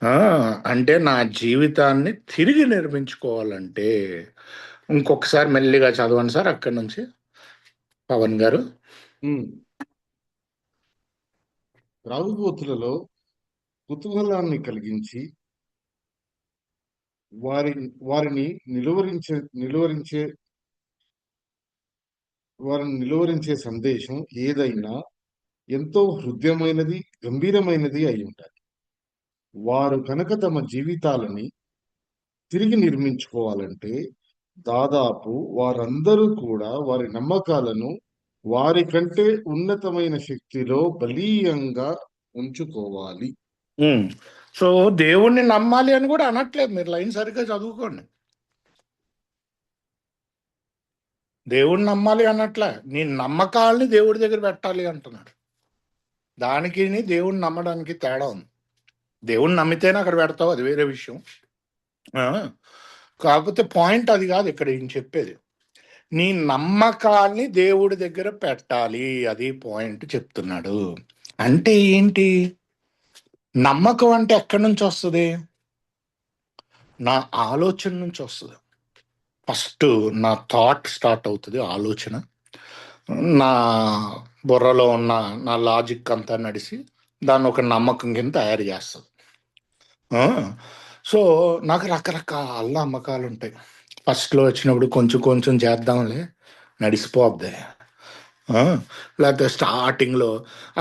ఆ, అంటే నా జీవితాన్ని తిరిగి నిర్మించుకోవాలంటే, ఇంకొకసారి మెల్లిగా చదవండి సార్ అక్కడి నుంచి పవన్ గారు. త్రాగుబోతులలో కుతూహలాన్ని కలిగించి వారి వారిని నిలువరించే సందేశం ఏదైనా ఎంతో హృదయమైనది, గంభీరమైనది అయి ఉండాలి. వారు కనుక తమ జీవితాలని తిరిగి నిర్మించుకోవాలంటే దాదాపు వారందరూ కూడా వారి నమ్మకాలను వారి కంటే ఉన్నతమైన శక్తిలో బలీయంగా ఉంచుకోవాలి. సో దేవుణ్ణి నమ్మాలి అని కూడా అనట్లేదు, మీరు లైన్ సరిగ్గా చదువుకోండి. దేవుణ్ణి నమ్మాలి అనట్లే, నీ నమ్మకాలని దేవుడి దగ్గర పెట్టాలి అంటున్నాడు. దానికి దేవుణ్ణి నమ్మడానికి తేడా ఉంది. దేవుణ్ణి నమ్మితేనే అక్కడ పెడతావు, అది వేరే విషయం. కాకపోతే పాయింట్ అది కాదు ఇక్కడ ఈయన చెప్పేది. నీ నమ్మకాల్ని దేవుడి దగ్గర పెట్టాలి, అది పాయింట్ చెప్తున్నాడు. అంటే ఏంటి నమ్మకం అంటే? ఎక్కడి నుంచి వస్తుంది? నా ఆలోచన నుంచి వస్తుంది. ఫస్ట్ నా థాట్ స్టార్ట్ అవుతుంది, ఆలోచన. నా బుర్రలో ఉన్న నా లాజిక్ అంతా నడిచి దాన్ని ఒక నమ్మకం కింద తయారు చేస్తుంది. సో నాకు రకరకాల నమ్మకాలు ఉంటాయి. ఫస్ట్లో వచ్చినప్పుడు కొంచెం కొంచెం చేద్దాంలే, నడిచిపోద్ది. లేకపోతే స్టార్టింగ్లో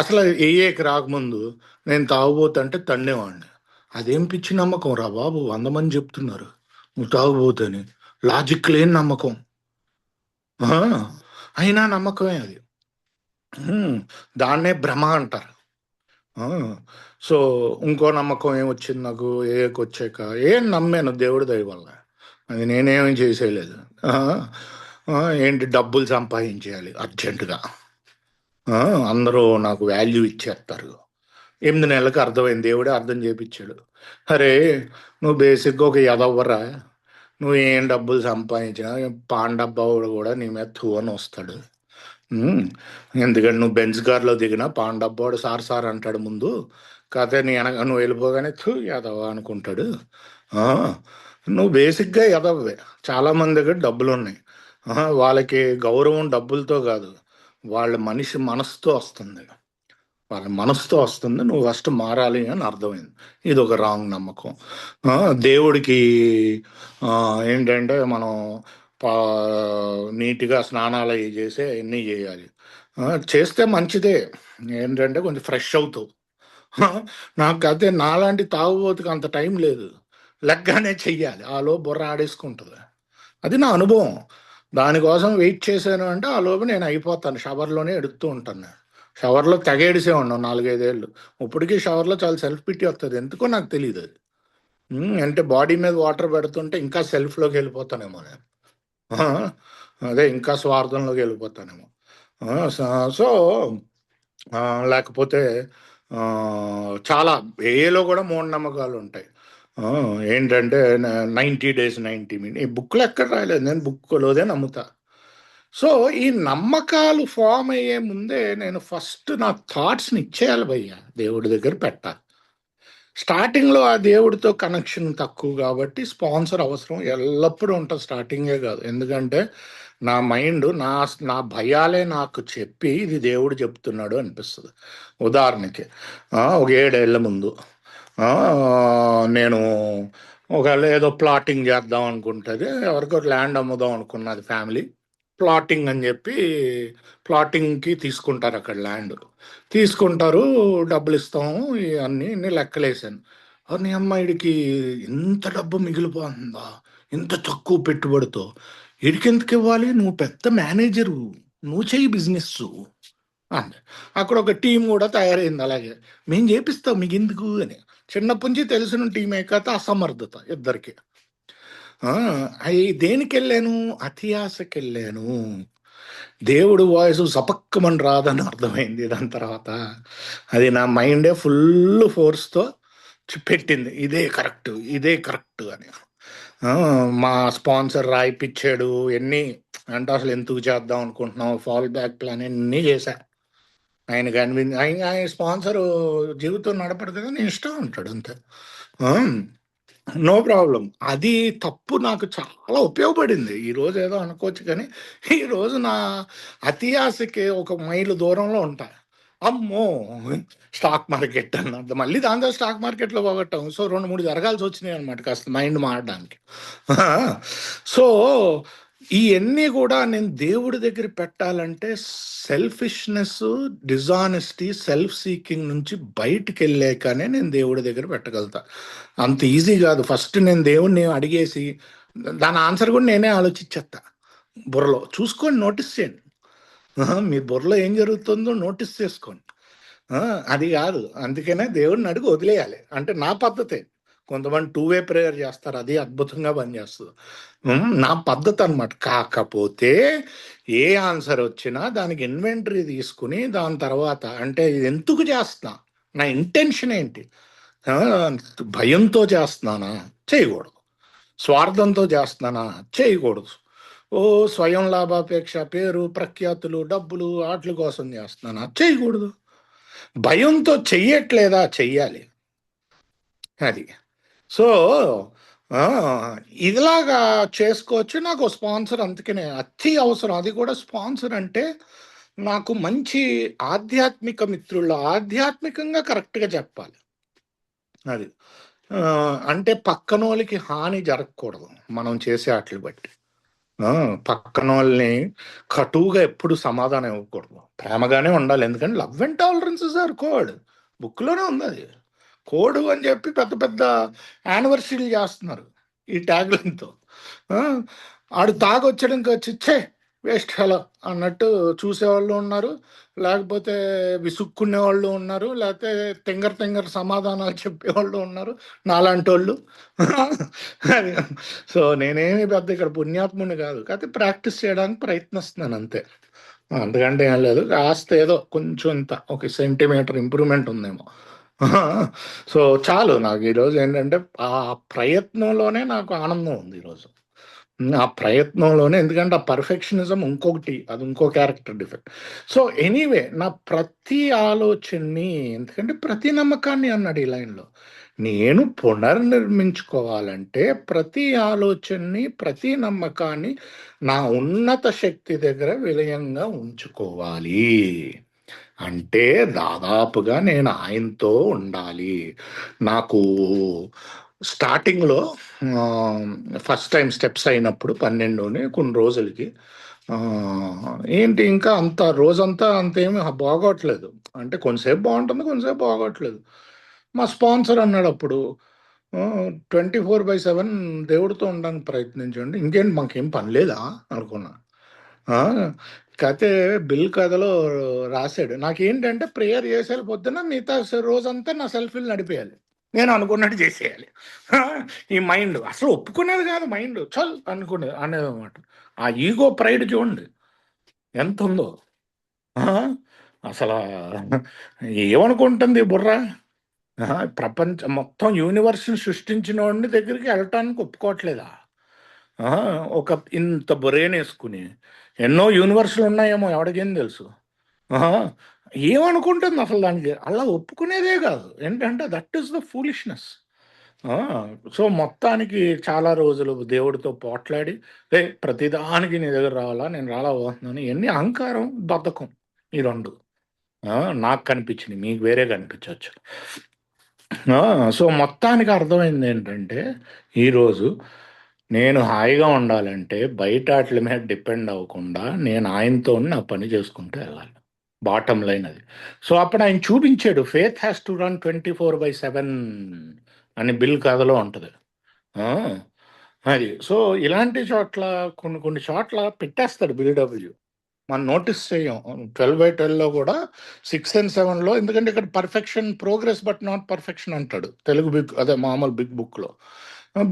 అసలు ఏఏకి రాకముందు నేను తాగుబోతుంటే తండేవాడిని. అదేం పిచ్చి నమ్మకం రా బాబు, 100 మంది చెప్తున్నారు నువ్వు తాగుబోతని. లాజిక్ లేని నమ్మకం, అయినా నమ్మకమే అది. దాన్నే భ్రమ అంటారు. సో ఇంకో నమ్మకం ఏమొచ్చింది నాకు ఏకి వచ్చాక, ఏం నమ్మాను దేవుడి దయ వల్ల, అది నేనేమీ చేసేయలేదు. ఏంటి డబ్బులు సంపాదించేయాలి అర్జెంటుగా, అందరూ నాకు వాల్యూ ఇచ్చేస్తారు. 8 నెలలకు అర్థమైంది, దేవుడే అర్థం చేపించాడు. అరే నువ్వు బేసిక్గా ఒక ఎదవ్వరా, నువ్వు ఏం డబ్బులు సంపాదించినా పాండబ్బావుడు కూడా నీ మీద థూ అని వస్తాడు. ఎందుకంటే నువ్వు బెంచ్ కార్లో దిగినా పాండబ్బావుడు సార్ సార్ అంటాడు ముందు, కాకపోతే నీ వెనక నువ్వు వెళ్ళిపోగానే థూ ఎదవ అనుకుంటాడు. నువ్వు బేసిక్గా ఎదవ్వే. చాలామంది దగ్గర డబ్బులు ఉన్నాయి, వాళ్ళకి గౌరవం డబ్బులతో కాదు, వాళ్ళ మనిషి మనసుతో వస్తుంది. వాళ్ళ మనసుతో వస్తుంది. నువ్వు ఫస్ట్ మారాలి అని అర్థమైంది. ఇది ఒక రాంగ్ నమ్మకం. దేవుడికి ఏంటంటే మనం నీట్గా స్నానాలు అవి చేసి అన్నీ చేయాలి. చేస్తే మంచిదే, ఏంటంటే కొంచెం ఫ్రెష్ అవుతావు. నాకు అయితే నాలాంటి తాగుబోతుకి అంత టైం లేదు, లెగ్గానే చెయ్యాలి, ఆలో బుర్ర ఆడేసుకుంటుంది. అది నా అనుభవం. దానికోసం వెయిట్ చేశాను అంటే ఆ లోపు నేను అయిపోతాను, షవర్లోనే ఎడుతూ ఉంటాను. షవర్లో తెగేడిసే ఉన్నాం 4-5 ఏళ్ళు. ఇప్పటికీ షవర్లో చాలా సెల్ఫ్ పిట్టి వస్తుంది, ఎందుకో నాకు తెలియదు అది. అంటే బాడీ మీద వాటర్ పెడుతుంటే ఇంకా సెల్ఫ్లోకి వెళ్ళిపోతానేమో నేను. ఆ, అదే ఇంకా స్వార్థంలోకి వెళ్ళిపోతానేమో. సో ఆ, లేకపోతే ఆ, చాలా ఏలో కూడా మూఢనమ్మకాలు ఉంటాయి. ఆ, ఏంటంటే 90 days 90 minutes ఈ బుక్లో ఎక్కడ రాయలేదు, నేను బుక్లోదే నమ్ముతా. సో ఈ నమ్మకాలు ఫామ్ అయ్యే ముందే నేను ఫస్ట్ నా థాట్స్ని ఇచ్చేయాలి భయ్యా, దేవుడి దగ్గర పెట్టాలి. స్టార్టింగ్లో ఆ దేవుడితో కనెక్షన్ తక్కువ కాబట్టి స్పాన్సర్ అవసరం ఎల్లప్పుడూ ఉంటుంది, స్టార్టింగే కాదు. ఎందుకంటే నా మైండ్ నా భయాలే నాకు చెప్పి ఇది దేవుడు చెప్తున్నాడు అనిపిస్తుంది. ఉదాహరణకి ఒక 7 ఏళ్ల ముందు ఆ, నేను ఒకవేళ ఏదో ప్లాటింగ్ చేద్దాం అనుకుంటుంది, ఎవరికో ల్యాండ్ అమ్ముదాం అనుకున్నది ఫ్యామిలీ. ప్లాటింగ్ అని చెప్పి ప్లాటింగ్కి తీసుకుంటారు అక్కడ ల్యాండ్. తీసుకుంటారు, డబ్బులు ఇస్తాము, ఇన్ని లెక్కలేసాను. నీ అమ్మాయిడికి ఇంత డబ్బు మిగిలిపోతుందా, ఇంత తక్కువ పెట్టుబడితో, ఇడికెందుకు ఇవ్వాలి, నువ్వు పెద్ద మేనేజరు, నువ్వు చెయ్యి బిజినెస్ అంది. అక్కడ ఒక టీం కూడా తయారైంది అలాగే, మేము చేపిస్తాం మీకు ఎందుకు అని. చిన్నప్పటి నుంచి తెలిసిన టీమే కథ, అసమర్థత ఇద్దరికి. అవి దేనికి వెళ్ళాను, అతి ఆశకి వెళ్ళాను. దేవుడు వాయిస్ సపక్కమని రాదని అర్థమైంది దాని తర్వాత. అది నా మైండే ఫుల్ ఫోర్స్తో పెట్టింది, ఇదే కరెక్ట్, ఇదే కరెక్ట్ అని. ఆ, మా స్పాన్సర్ రాయిపిచ్చాడు ఎన్ని, అంటే అసలు ఎందుకు చేద్దాం అనుకుంటున్నాం, ఫాల్ బ్యాక్ ప్లాన్ ఎన్ని చేశా. ఆయన కనిపించి ఆయన స్పాన్సర్ జీవితం నడపడు కదా, నేను ఇష్టం అంటాడు అంతే. No problem. అది తప్పు నాకు చాలా ఉపయోగపడింది. ఈరోజు ఏదో అనుకోవచ్చు కానీ ఈరోజు నా అతి ఆశకి ఒక మైలు దూరంలో ఉంటా. అమ్మో, స్టాక్ మార్కెట్ అన్నది మళ్ళీ దాంతో స్టాక్ మార్కెట్లో పోగొట్టాం. సో 2-3 జరగాల్సి వచ్చినాయి అనమాట, కాస్త మైండ్ మారడానికి. సో ఇవన్నీ కూడా నేను దేవుడి దగ్గర పెట్టాలంటే సెల్ఫిష్నెస్, డిజానెస్టీ, సెల్ఫ్ సీకింగ్ నుంచి బయటికి వెళ్ళాకనే నేను దేవుడి దగ్గర పెట్టగలుగుతా. అంత ఈజీ కాదు. ఫస్ట్ నేను దేవుడిని అడిగేసి దాని ఆన్సర్ కూడా నేనే ఆలోచించేస్తా. బుర్రలో చూసుకోండి, నోటీస్ చేయండి. మీ బుర్రలో ఏం జరుగుతుందో నోటీస్ చేసుకోండి. ఆ, అది కాదు. అందుకనే దేవుడిని అడిగి వదిలేయాలి, అంటే నా పద్ధతే. కొంతమంది 2-వే ప్రేయర్ చేస్తారు, అది అద్భుతంగా పనిచేస్తుంది. నా పద్ధతి అనమాట. కాకపోతే ఏ ఆన్సర్ వచ్చినా దానికి ఇన్వెంటరీ తీసుకుని దాని తర్వాత, అంటే ఇది ఎందుకు చేస్తున్నా, నా ఇంటెన్షన్ ఏంటి, ఆ, భయంతో చేస్తున్నానా, చేయకూడదు. స్వార్థంతో చేస్తున్నానా, చేయకూడదు. ఓ స్వయం లాభాపేక్ష, పేరు ప్రఖ్యాతులు డబ్బులు వాటి కోసం చేస్తున్నానా, చేయకూడదు. భయంతో చెయ్యట్లేదా, చెయ్యాలి. అది. సో ఆ, ఇదిలాగా చేసుకోవచ్చు. నాకు స్పాన్సర్ అందుకనే అతి అవసరం. అది కూడా స్పాన్సర్ అంటే నాకు మంచి ఆధ్యాత్మిక మిత్రుల్లో, ఆధ్యాత్మికంగా కరెక్ట్గా చెప్పాలి. అది ఆ, అంటే పక్కనోళ్ళకి హాని జరగకూడదు మనం చేసే వాటిని బట్టి. ఆ, పక్కన వాళ్ళని కటువుగా ఎప్పుడు సమాధానం ఇవ్వకూడదు, ప్రేమగానే ఉండాలి. ఎందుకంటే love and tolerances are code, బుక్లోనే ఉంది అది. కోడ్ అని చెప్పి పెద్ద పెద్ద యానివర్సరీలు చేస్తున్నారు ఈ ట్యాగ్లైన్తో. ఆడు తాగొచ్చడానికి వచ్చి ఛే వేస్ట్ హలో అన్నట్టు చూసేవాళ్ళు ఉన్నారు, లేకపోతే విసుక్కునే వాళ్ళు ఉన్నారు, లేకపోతే తెంగర సమాధానాలు చెప్పేవాళ్ళు ఉన్నారు, నాలాంటి వాళ్ళు. అది. సో నేనేమి పెద్ద ఇక్కడ పుణ్యాత్ముని కాదు, కాకపోతే ప్రాక్టీస్ చేయడానికి ప్రయత్నిస్తున్నాను అంతే. అంతకంటే ఏం లేదు. కాస్త ఏదో కొంచెం ఇంత ఒక సెంటీమీటర్ ఇంప్రూవ్మెంట్ ఉందేమో. సో చాలు నాకు ఈరోజు ఏంటంటే ఆ ప్రయత్నంలోనే నాకు ఆనందం ఉంది ఈరోజు. ఆ ప్రయత్నంలోనే, ఎందుకంటే ఆ పర్ఫెక్షనిజం ఇంకొకటి, అది ఇంకో క్యారెక్టర్ డిఫెక్ట్. సో ఎనీవే నా ప్రతి ఆలోచనని, ఎందుకంటే ప్రతి నమ్మకాన్ని అన్నాడు ఈ లైన్లో, నేను పునర్నిర్మించుకోవాలంటే ప్రతి ఆలోచనని, ప్రతి నమ్మకాన్ని నా ఉన్నత శక్తి దగ్గర విలయంగా ఉంచుకోవాలి. అంటే దాదాపుగా నేను ఆయనతో ఉండాలి. నాకు స్టార్టింగ్లో ఫస్ట్ టైం స్టెప్స్ అయినప్పుడు 12 కొన్ని రోజులకి ఆ, ఏంటి ఇంకా అంత రోజంతా అంతేమి బాగోట్లేదు. అంటే కొంతసేపు బాగుంటుంది, కొంతసేపు బాగోట్లేదు. మా స్పాన్సర్ అన్నాడు అప్పుడు 24/7 దేవుడితో ఉండడానికి ప్రయత్నించండి, ఇంకేంటి మాకేం పని లేదా అనుకున్నా. ఆ, కతే బిల్ కథలో రాశాడు. నాకేంటంటే ప్రేయర్ చేసే పొద్దున మిగతా రోజంతా నా సెల్ఫీలు నడిపేయాలి. నేను అనుకున్నట్టు చేసేయాలి. ఆ, ఈ మైండ్ అసలు ఒప్పుకునేది కాదు, మైండ్ చల్ అనుకునేది అనేది అనమాట. ఆ ఈగో ప్రైడ్ చూడండి ఎంత ఉందో. ఆ, అసలు ఏమనుకుంటుంది ఈ బుర్ర? ప్రపంచం మొత్తం యూనివర్స్ని సృష్టించిన వాడిని దగ్గరికి వెళ్ళటానికి ఒప్పుకోవట్లేదా? ఆ, ఒక ఇంత బ్రెయిన్ వేసుకుని ఎన్నో యూనివర్సులు ఉన్నాయేమో ఎవడికేం తెలుసు. ఆహా! ఏమనుకుంటుంది అసలు దానికి? అలా ఒప్పుకునేదే కాదు. ఏంటంటే దట్ ఈస్ ద ఫూలిష్‌నెస్. ఆ! సో, మొత్తానికి చాలా రోజులు దేవుడితో పోట్లాడి, ప్రతిదానికి నీ దగ్గర రావాలా? నేను రాలేకపోతున్నాను. ఇయన్నీ అహంకారం, బద్ధకం ఈ 2. ఆ! నాకు కనిపించినియి. మీకు వేరే కనిపించొచ్చు. ఆ! సో, మొత్తానికి అర్థమైందేంటంటే, ఈరోజు నేను హాయిగా ఉండాలంటే బయట ఆటిల మీద డిపెండ్ అవ్వకుండా నేను ఆయనతోని నా పని చేసుకుంటూ వెళ్ళాలి. బాటమ్ లైన్ అది. సో, అప్పుడు ఆయన చూపించాడు ఫెయిత్ హాస్ టు రన్ 24/7 అని బిల్ కథలో ఉంటది. ఆ! అది. సో, ఇలాంటి చోట్ల కొన్ని కొన్ని చోట్ల పెట్టేస్తాడు బిల్‌డబ్ల్యూ. మనం నోటీస్ చేయం. 12/12లో కూడా 6 అండ్ 7లో ఎందుకంటే ఇక్కడ perfection progress but not perfection అంటాడు. తెలుగు బిగ్ అదే మామూలు బిగ్ బుక్‌లో.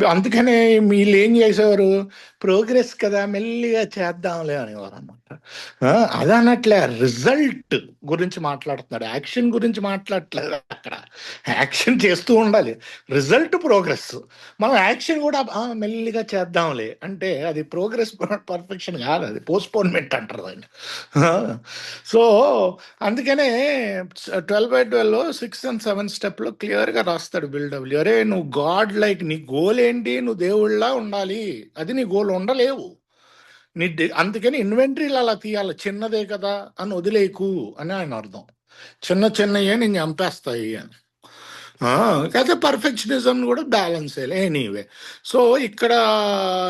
అందుకనే వీళ్ళేం చేసేవారు, ప్రోగ్రెస్ కదా మెల్లిగా చేద్దాంలే అనేవారనమాట. ఆ! అదనట్లే రిజల్ట్ గురించి మాట్లాడుతున్నాడు. యాక్షన్ గురించి మాట్లాడట్లేదు అక్కడ. యాక్షన్ చేస్తూ ఉండాలి. Result progress. మనం యాక్షన్ కూడా మెల్లిగా చేద్దాంలే అంటే అది ప్రోగ్రెస్ పర్ఫెక్షన్ కాదు, అది పోస్ట్‌పోన్‌మెంట్ అంటారు దాన్ని. ఆ! సో, అందుకనే 12/12లో 6 అండ్ 7 స్టెప్‌లో క్లియర్‌గా రాస్తాడు బిల్‌డబ్ల్యూ. అరే! నువ్వు గాడ్ లైక్ నీ గోల్ ఏంటి? నువ్వు దేవుడిలా ఉండాలి. అది నీ గోల్ ఉండలేవు. అందుకని ఇన్వెంటరీలు అలా తీయాలి. చిన్నదే కదా అని వదిలేయకు అని ఆయన అర్థం. చిన్న చిన్నయే నేను చంపేస్తాయి అని. అయితే పర్ఫెక్షనిజం కూడా బ్యాలెన్స్ చేయాలి ఎనీవే. సో ఇక్కడ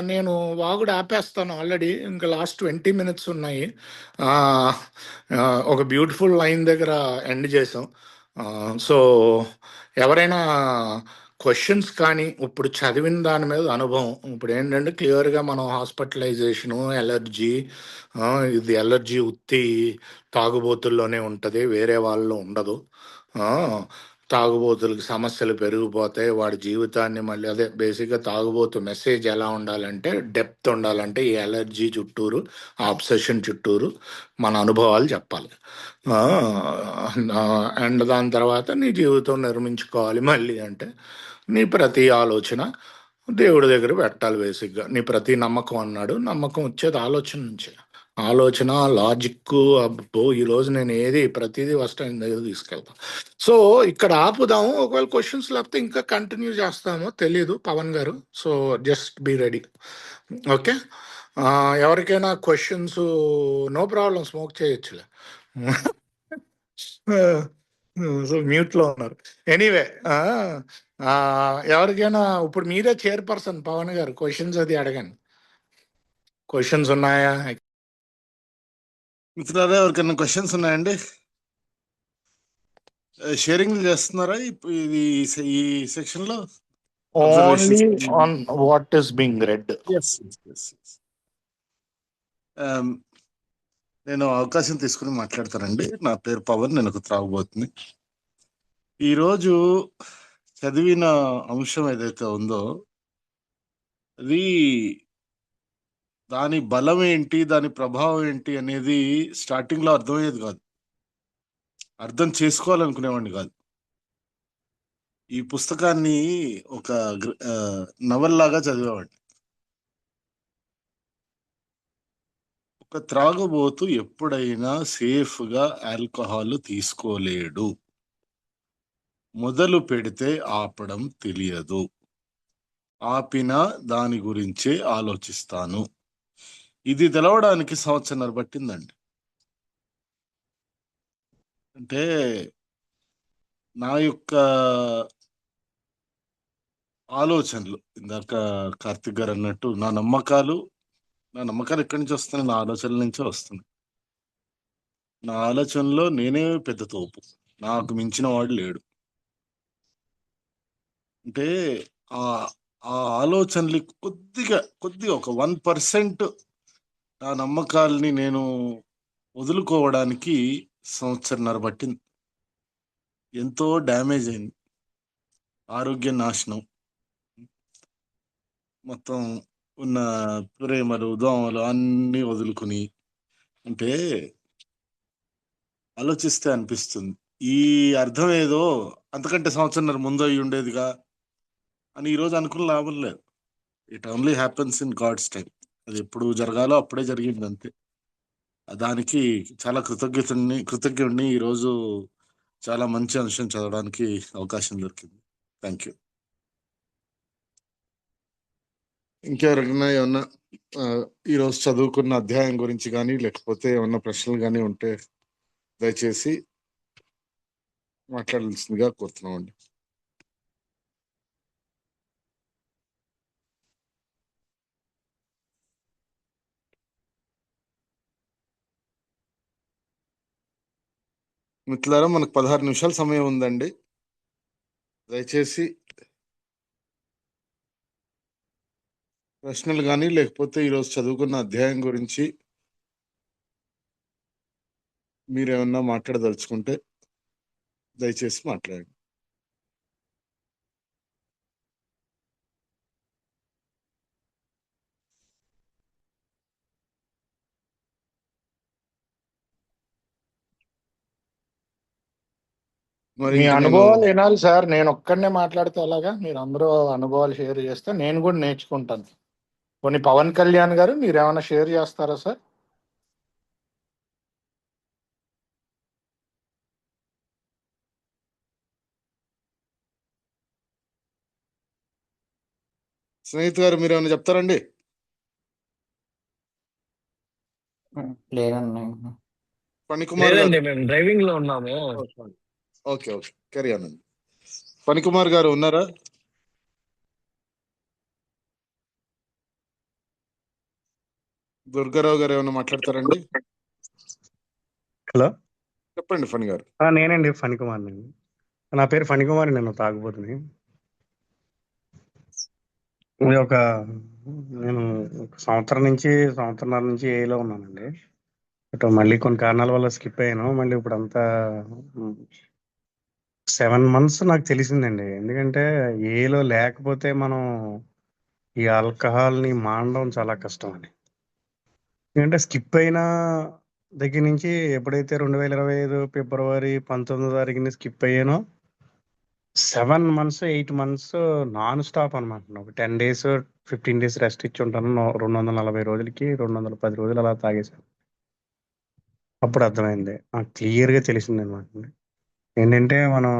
నేను వాగుడు ఆపేస్తాను ఆల్రెడీ, ఇంకా లాస్ట్ 20 మినిట్స్ ఉన్నాయి. ఆ, ఆ, ఒక బ్యూటిఫుల్ లైన్ దగ్గర ఎండ్ చేసాం. సో ఎవరైనా క్వశ్చన్స్ కానీ ఇప్పుడు చదివిన దాని మీద అనుభవం ఇప్పుడు ఏంటంటే క్లియర్గా మనం హాస్పిటలైజేషను ఎలర్జీ, ఇది ఎలర్జీ ఉత్తి తాగుబోతుల్లోనే ఉంటుంది, వేరే వాళ్ళలో ఉండదు. ఆ, తాగుబోతులకి సమస్యలు పెరిగిపోతాయి, వాడి జీవితాన్ని మళ్ళీ అదే బేసిక్గా తాగుబోతు మెసేజ్ ఎలా ఉండాలంటే డెప్త్ ఉండాలంటే ఈ ఎలర్జీ చుట్టూరు, ఆ అబ్సెషన్ చుట్టూరు మన అనుభవాలు చెప్పాలి. అండ్ దాని తర్వాత నీ జీవితం నిర్మించుకోవాలి మళ్ళీ అంటే నీ ప్రతి ఆలోచన దేవుడి దగ్గర పెట్టాలి. బేసిక్గా నీ ప్రతి నమ్మకం అన్నాడు, నమ్మకం వచ్చేది ఆలోచన నుంచే. ఆలోచన లాజిక్, అబ్బో ఈరోజు నేను ఏది ప్రతిదీ ఫస్ట్ ఆయన దగ్గర తీసుకెళ్తాను. సో ఇక్కడ ఆపుదాము, ఒకవేళ క్వశ్చన్స్ లేకపోతే ఇంకా కంటిన్యూ చేస్తామో తెలీదు పవన్ గారు. So just be ready. Okay. ఎవరికైనా క్వశ్చన్స్ నో ప్రాబ్లం, స్మోక్ చేయొచ్చులే. సో మ్యూట్లో ఉన్నారు. ఎనీవే ఎవరికైనా ఇప్పుడు మీరే చైర్పర్సన్ పవన్ గారు, క్వశ్చన్స్ అది అడగండి. క్వశ్చన్స్ ఉన్నాయా? మిత్రులారా, ఎవరికైనా క్వశ్చన్స్ ఉన్నాయండి? షేరింగ్ చేస్తున్నారా ఇది ఈ సెక్షన్ లో? Only observations. On what is being red. నేను అవకాశం తీసుకుని మాట్లాడతానండి. నా పేరు పవన్, నేను ఒక త్రాగుబోతుని. ఈరోజు చదివిన అంశం ఏదైతే ఉందో అది దాని బలం ఏంటి, దాని ప్రభావం ఏంటి అనేది స్టార్టింగ్ లో అర్థమయ్యేది కాదు, అర్థం చేసుకోవాలనుకునేవాడిని కాదు. ఈ పుస్తకాన్ని ఒక నవల్ లాగా చదివేవాడిని. ఒక త్రాగుబోతు ఎప్పుడైనా సేఫ్ గా ఆల్కహాల్ తీసుకోలేడు. మొదలు పెడితే ఆపడం తెలియదు, ఆపినా దాని గురించే ఆలోచిస్తాను. ఇది తెలవడానికి సంవత్సరం పట్టిందండి. అంటే నా యొక్క ఆలోచనలు, ఇందాక కార్తిక్ గారు అన్నట్టు నా నమ్మకాలు ఎక్కడి నుంచి వస్తున్నాయి? నా ఆలోచనల నుంచే వస్తున్నాయి. నా ఆలోచనలో నేనే పెద్ద తోపు, నాకు మించిన వాడు లేడు. అంటే ఆ ఆ ఆలోచనలు కొద్దిగా ఒక 1% నా నమ్మకాలని నేను వదులుకోవడానికి సంవత్సరన్నర పట్టింది. ఎంతో డ్యామేజ్ అయింది. ఆరోగ్య నాశనం, మొత్తం ఉన్న ప్రేమలు దోమలు అన్నీ వదులుకుని, అంటే ఆలోచిస్తే అనిపిస్తుంది ఈ అర్థం ఏదో అంతకంటే సంవత్సరంన్నర ముందు అయి ఉండేదిగా అని ఈరోజు అనుకున్న లాభం లేదు. It only happens in God's time. అది ఎప్పుడు జరగాలో అప్పుడే జరిగింది అంతే. దానికి చాలా కృతజ్ఞుడిని. ఈరోజు చాలా మంచి అంశం చదవడానికి అవకాశం దొరికింది. Thank you. ఇంకెవరైనా ఏమన్నా ఈరోజు చదువుకున్న అధ్యాయం గురించి కానీ లేకపోతే ఏమన్నా ప్రశ్నలు కానీ ఉంటే దయచేసి మాట్లాడాల్సిందిగా కోరుతున్నామండి. మిత్రులారా, మనకు 16 నిమిషాల సమయం ఉందండి. దయచేసి ప్రశ్నలు కానీ లేకపోతే ఈరోజు చదువుకున్న అధ్యాయం గురించి మీరేమన్నా మాట్లాడదలుచుకుంటే దయచేసి మాట్లాడండి. మరి మీ ఇంక నేను అనుభవాలు వినాలి సార్. నేను ఒక్కడనే మాట్లాడితే ఎలాగా? మీరు అందరూ అనుభవాలు షేర్ చేస్తే నేను కూడా నేర్చుకుంటాను. కొన్ని పవన్ కళ్యాణ్ గారు మీరు ఏమైనా షేర్ చేస్తారా సార్? స్నేహితు గారు మీరు ఏమైనా చెప్తారండి? లేదండి. ఫణికుమార్ గారు. లేదండి, మేము డ్రైవింగ్ లో ఉన్నాము. ఓకే ఓకే, క్యారీ ఆన్ అండి. ఫణికుమార్ గారు ఉన్నారా? దుర్గారావు గారు ఏమైనా మాట్లాడతారండి? హలో, చెప్పండి ఫణి గారు. నేనండి ఫణికుమార్. నా పేరు ఫణికుమార్. నేను తాగుబోతుని. నేను ఒక సంవత్సరంన్నర నుంచి ఏలో ఉన్నానండి. బట్ మళ్ళీ కొన్ని కారణాల వల్ల స్కిప్ అయ్యాను. మళ్ళీ ఇప్పుడు అంతా 7 months నాకు తెలిసిందండి. ఎందుకంటే ఏలో లేకపోతే మనం ఈ ఆల్కహాల్ని మానడం చాలా కష్టం అండి. ఎందుకంటే స్కిప్ అయిన దగ్గర నుంచి ఎప్పుడైతే 2025 ఫిబ్రవరి 19వ తారీఖుని స్కిప్ అయ్యానో 7 months 8 months నాన్ స్టాప్ అనమాట. ఒక 10 days 15 days రెస్ట్ ఇచ్చి ఉంటాను. 240 రోజులకి 210 రోజులు అలా తాగేశాను. అప్పుడు అర్థమైంది, నాకు క్లియర్గా తెలిసింది అనమాట. ఏంటంటే మనం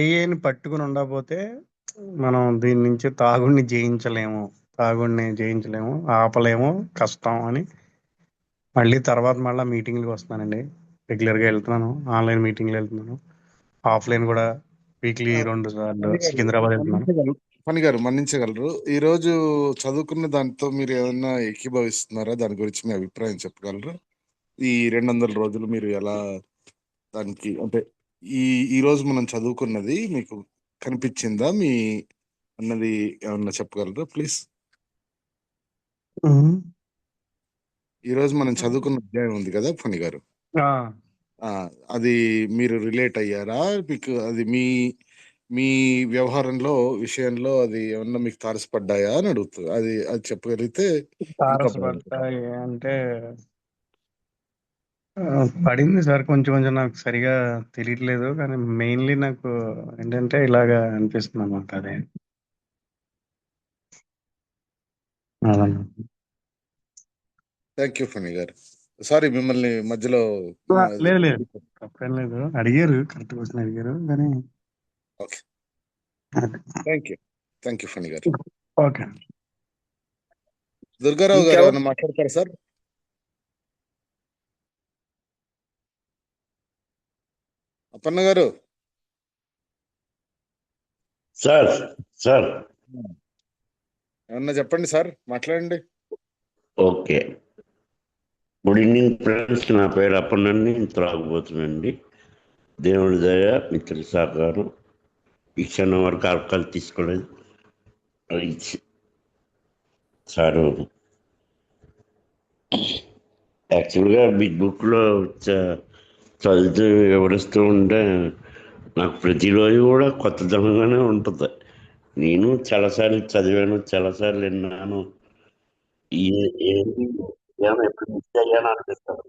ఏని పట్టుకుని ఉండకపోతే మనం దీని నుంచి తాగుడిని జయించలేము, ఆపలేము, కష్టం అని మళ్ళీ మళ్ళీ మీటింగ్లకు వస్తున్నానండి. రెగ్యులర్గా వెళ్తున్నాను, ఆన్లైన్ మీటింగ్లు వెళ్తున్నాను, ఆఫ్లైన్ కూడా వీక్లీ 2 సార్లు సికింద్రాబాద్ వెళ్తున్నాను. ఫణి గారు మన్నించగలరు, ఈ రోజు చదువుకున్న దాంతో మీరు ఏమన్నా ఏకీభవిస్తున్నారా? దాని గురించి మీ అభిప్రాయం చెప్పగలరు? ఈ 200 రోజులు మీరు ఎలా దానికి, అంటే ఈ రోజు మనం చదువుకున్నది మీకు కనిపించిందా మీ అన్నది ఏమన్నా చెప్పగలరా ప్లీజ్? ఈ రోజు మనం చదువుకున్న అధ్యాయం ఉంది కదా ఫణి గారు, అది మీరు రిలేట్ అయ్యారా? మీకు అది మీ వ్యవహారంలో విషయంలో అది ఏమన్నా మీకు తారసపడ్డాయా అని అడుగుతుంది. అది అది చెప్పగలిగితే ఇంకా తారసపడ్డాయి అంటే పడింది సార్. కొంచెం కొంచెం నాకు సరిగా తెలియట్లేదు, కానీ మెయిన్లీ నాకు ఏంటంటే ఇలాగా అనిపిస్తుంది అన్నమాట. అదే థ్యాంక్ యూ ఫణి గారు. సారీ మిమ్మల్ని మధ్యలో లేదు తప్పేం లేదు. అడిగారు, కరెక్ట్ క్వశ్చన్ అడిగారు, కానీ ఓకే. థ్యాంక్ యూ ఫణి గారు. ఓకే. దుర్గారావు గారు ఏమన్నా మాట్లాడతారా సార్? అప్పన్న గారు. సార్ ఏమన్నా చెప్పండి సార్, మాట్లాడండి. ఓకే. Good evening friends. నా పేరు అప్పనండి, త్రాగుబోతున్నానండి. దేవుడి దయ, మిత్రుల సహకారం, ఈ క్షణం వరకు ఆల్కహాల్ తీసుకోలేదు. సారు యాక్చువల్గా బిగ్ బుక్లో చదువుతూ వివరిస్తూ ఉంటే నాకు ప్రతిరోజు కూడా కొత్తదనంగానే ఉంటుంది. నేను చాలాసార్లు చదివాను, చాలాసార్లు విన్నాను. ఏంటి ఏమైనా ఎప్పుడు మిస్ అయ్యాను అనిపిస్తుంది.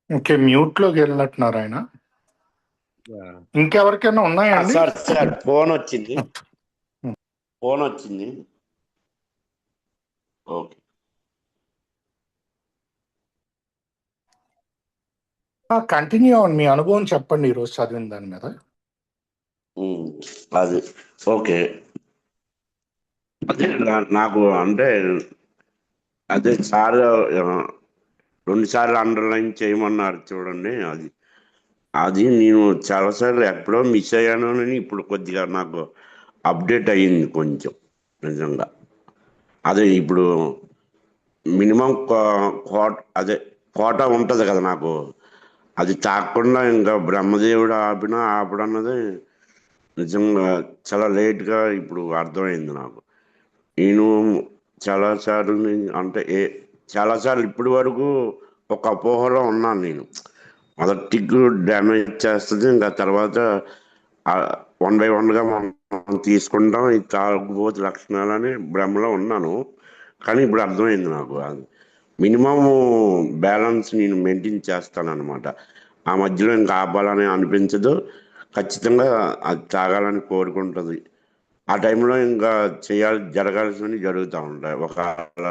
ఇంకే మ్యూట్ లోకి వెళ్ళినట్టున్నారు ఆయన. ఇంకెవరికైనా ఉన్నాయండి? సార్ ఫోన్ వచ్చింది. ఓకే. కంటిన్యూ అవ్వండి, మీ అనుభవం చెప్పండి ఈరోజు చదివిన దాని మీద. అది ఓకే. అదే నాకు అంటే అదే సార్ 2 సార్లు అండర్లైన్ చేయమన్నారు చూడండి. అది నేను చాలాసార్లు ఎప్పుడో మిస్ అయ్యాను అని ఇప్పుడు కొద్దిగా నాకు అప్డేట్ అయ్యింది కొంచెం నిజంగా. అదే ఇప్పుడు మినిమం అదే కోట ఉంటుంది కదా నాకు, అది తాకుండా ఇంకా బ్రహ్మదేవుడు ఆపడన్నది నిజంగా చాలా లేట్గా ఇప్పుడు అర్థమైంది నాకు. నేను చాలాసార్లు చాలాసార్లు ఇప్పటి వరకు ఒక అపోహలో ఉన్నాను. నేను మొదటి టిక్ డ్యామేజ్ చేస్తుంది, ఇంకా తర్వాత 1 by 1గా మనం తీసుకుంటాం, ఇది తాగుబోతు లక్షణాలని భ్రమలో ఉన్నాను. కానీ ఇప్పుడు అర్థమైంది నాకు, అది మినిమం బ్యాలెన్స్ నేను మెయింటైన్ చేస్తానన్నమాట. ఆ మధ్యలో ఇంకా ఆపాలని అనిపించదు, ఖచ్చితంగా అది తాగాలని కోరుకుంటుంది. ఆ టైంలో ఇంకా జరగాల్సినవి జరుగుతూ ఉంటాయి. ఒకవేళ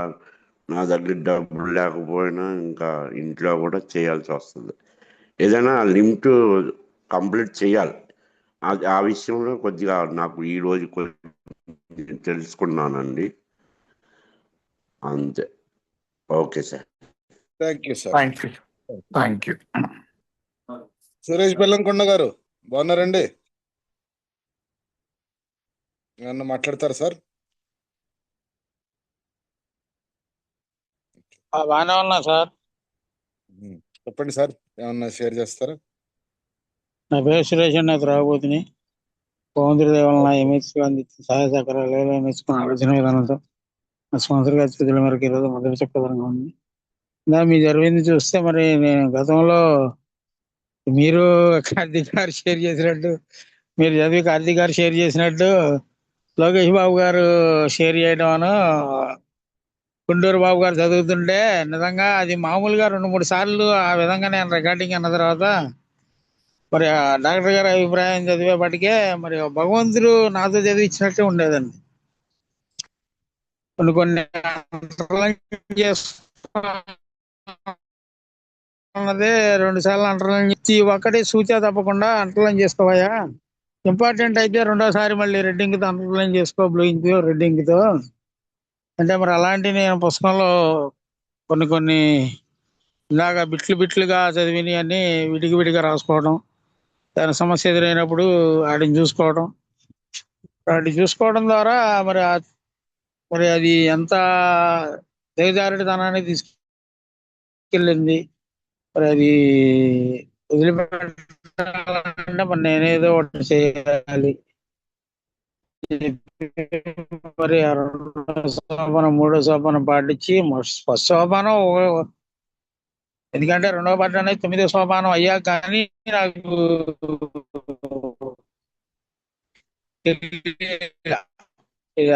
నా దగ్గర డబ్బులు లేకపోయినా ఇంకా ఇంట్లో కూడా చేయాల్సి వస్తుంది. ఏదైనా లిమిట్ కంప్లీట్ చేయాలి. ఆ విషయంలో కొద్దిగా నాకు ఈరోజు తెలుసుకున్నానండి. అంతే. Okay sir. Thank you sir. Thank you. Suresh Bellamkonda గారు బాగున్నారండి? ఏమన్నా మాట్లాడతారా సార్? బాగానే ఉన్నా సార్. చెప్పండి సార్, ఏమన్నా షేర్ చేస్తారా? నా పేరు సురేష్ అండి, నాకు రాబోతుని భగవంతుడి దేవలన ఎంఎస్సీ అందించిన సహాయ సహకారాలు నేర్చుకున్న ఆలోచన విధానంతో నా స్పాన్సర్ గారి చేతుల మేరకు ఈరోజు మొదటి చెప్పదనంగా ఉంది. మీ జరిగింది చూస్తే మరి నేను గతంలో మీరు కార్తీక్ గారు షేర్ చేసినట్టు, మీరు చదివి కార్తీక్ గారు షేర్ చేసినట్టు లోకేష్ బాబు గారు షేర్ చేయడం, గుంటూరు బాబు గారు చదువుతుంటే నిజంగా అది మామూలుగా 2-3 సార్లు ఆ విధంగా నేను రికార్డింగ్ అన్న తర్వాత మరి ఆ డాక్టర్ గారి అభిప్రాయం చదివేపటికే మరి భగవంతుడు నాతో చదివించినట్టే ఉండేదండి. కొన్ని అన్నదే 2 సార్లు అంటర్లైన్ చేసి ఒక్కటే సూచా తప్పకుండా అంటర్లైన్ చేసుకోవయా, ఇంపార్టెంట్ అయితే రెండోసారి మళ్ళీ రెడ్డింగ్ తో అండర్లైన్ చేసుకో, బ్లూయింగ్ తో రెడ్డింగ్ తో అంటే మరి అలాంటి నేను పుస్తకంలో కొన్ని ఇలాగా బిట్లుగా చదివిని అన్ని విడిగా రాసుకోవడం, దాని సమస్య ఎదురైనప్పుడు వాటిని చూసుకోవడం ద్వారా మరి అది ఎంత దిగజారుడుతనాన్ని తీసుకెళ్ళింది. మరి అది వదిలిపెట్టాలంటే మరి నేనేదో ఒకటి చేయాలి. మరి 2వ సోపానం 3వ సోపానం పాటించి ఫస్ట్ సోపానం, ఎందుకంటే 2వ పాఠం అనేది 9వ సోపానం అయ్యా, కానీ నాకు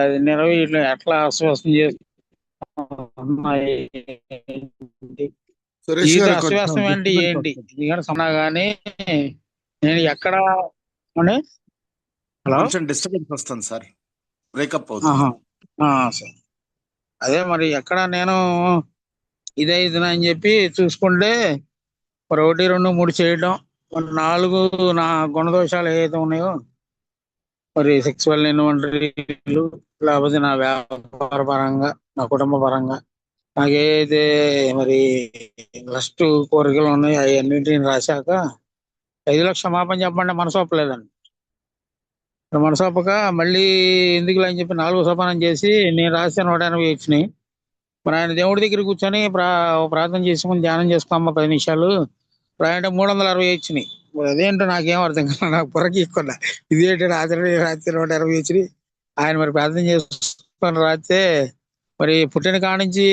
అది నెరవేర్లు ఎట్లా అస్వస్థం చేస్తున్నాయి, సురేష్ జీవితం గారు అస్వస్థం అంటే ఏంటి ఎందుకంటే సన్నా కానీ నేను ఎక్కడ హలో కొంచెం డిస్టర్బెన్స్ వస్తుంది సార్, బ్రేకప్ అవుతుంది. సార్ అదే మరి ఎక్కడ నేను ఇదే అని చెప్పి చూసుకుంటే మరి 1, 2, 3 చేయడం, మరి 4 నా గుణదోషాలు ఏవైతే ఉన్నాయో మరి సెక్సువల్ ఇన్వెంటరీలు, లేకపోతే నా వ్యాపార పరంగా, నా కుటుంబ పరంగా నాకేదైతే మరి లస్ట్ కోరికలు ఉన్నాయో అవన్నింటిని రాశాక 5 లక్షల క్షమాపణ చెప్పండి మనసు ఒప్పలేదండి. మనసొప్పక మళ్ళీ ఎందుకు అని చెప్పి 4వ సోపానం చేసి నేను రాస్తే 180 వచ్చినాయి. మరి ఆయన దేవుడి దగ్గర కూర్చొని ప్రార్థన చేసుకుని ధ్యానం చేసుకోమ్మ 10 నిమిషాలు ఆయన 360 వచ్చినాయి. మరి అదేంటో నాకేం అర్థం కాదు, నాకు బుర్రకి ఎక్కువ ఇదేంటో రాత్రి 120 వచ్చినాయి. ఆయన మరి ప్రార్థన చేసుకొని రాస్తే మరి పుట్టిన కాడ నుంచి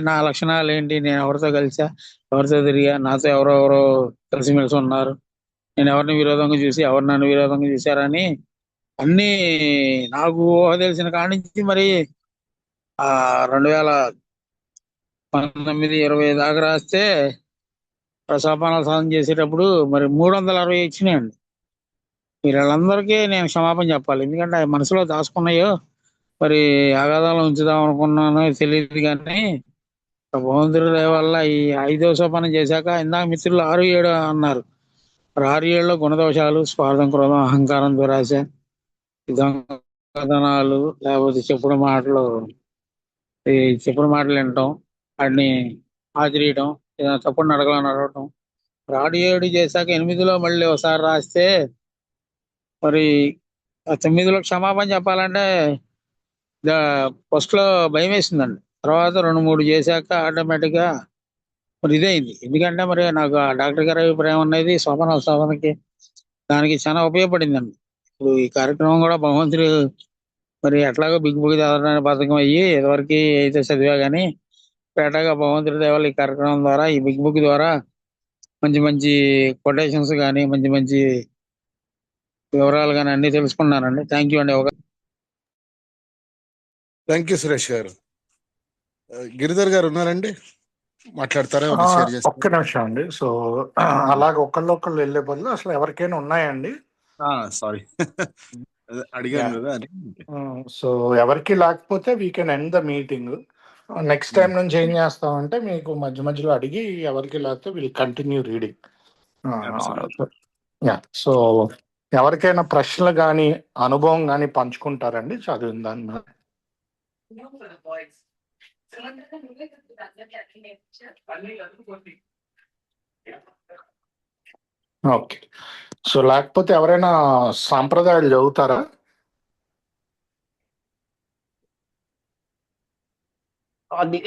నా లక్షణాలు ఏంటి, నేను ఎవరితో కలిసా, ఎవరితో తిరిగా, నాతో ఎవరెవరో కలిసిమెలిసి ఉన్నారు, నేను ఎవరిని విరోధంగా చూసి ఎవరు నన్ను విరోధంగా చూశారని అన్ని నాకు ఊహ తెలిసిన కాడ నుంచి మరి 2019-20 దాకా రాస్తే సోపానాలు సాధన చేసేటప్పుడు మరి 360 ఇచ్చినాయండి. వీళ్ళందరికీ నేను క్షమాపణ చెప్పాలి, ఎందుకంటే అవి మనసులో దాచుకున్నాయో మరి అగాధాలు ఉంచుదాం అనుకున్నానో తెలియదు. కానీ భగవంతుడి దయ వల్ల ఈ 5వ సోపానం చేశాక, ఇందాక మిత్రులు 6-7 అన్నారు, మరి 6-7లో గుణదోషాలు, స్వార్థం, క్రోధం, అహంకారం, దురాశ, దొంగతనాలు, లేకపోతే చెప్పుడు మాటలు వినటం, వాటిని ఆచరియటం, ఏదైనా తప్పుడు నడకలో నడవటం. 6-7 చేశాక 8లో మళ్ళీ ఒకసారి రాస్తే మరి 9లో క్షమాపణ చెప్పాలంటే ఫస్ట్ లో భయం వేసిందండి. తర్వాత 2-3 చేశాక ఆటోమేటిక్ గా మరి ఇదైంది. ఎందుకంటే మరి నాకు ఆ డాక్టర్ గారి అభిప్రాయం అనేది సోపానాల సాధనకి దానికి చాలా ఉపయోగపడిందండి. ఇప్పుడు ఈ కార్యక్రమం కూడా భగవంతుడు మరి ఎట్లాగో బిగ్ బుక్ చదవడానికి పథకం అయ్యి ఇదివరకు అయితే చదివా కానీ పేటగా భగవంతుడి దయ వల్ల ఈ కార్యక్రమం ద్వారా, ఈ బిగ్ బుక్ ద్వారా మంచి మంచి కొటేషన్స్ కానీ, మంచి మంచి వివరాలు కానీ అన్ని తెలుసుకున్నానండి. థ్యాంక్ యూ అండి. థ్యాంక్ యూ సురేష్ గారు. గిరిధర్ గారు ఉన్నారండి, మాట్లాడతారా? ఒక షేర్ ఒక్క చేస్తారు. నిమిషం అండి. సో అలాగ ఒకళ్ళు వెళ్ళే బదులు అసలు ఎవరికైనా ఉన్నాయండి? సారీ అడిగాను కదా అని. సో ఎవరికి లేకపోతే we can end the meeting. Next time నుంచి ఏం చేస్తామంటే మీకు మధ్య మధ్యలో అడిగి, ఎవరికి లేకపోతే విల్ కంటిన్యూ రీడింగ్. సో ఎవరికైనా ప్రశ్నలు కానీ అనుభవం కానీ పంచుకుంటారండి చదివిన దాని మీద? ఓకే. సో లేకపోతే ఎవరైనా సాంప్రదాయాలు చదువుతారా? అది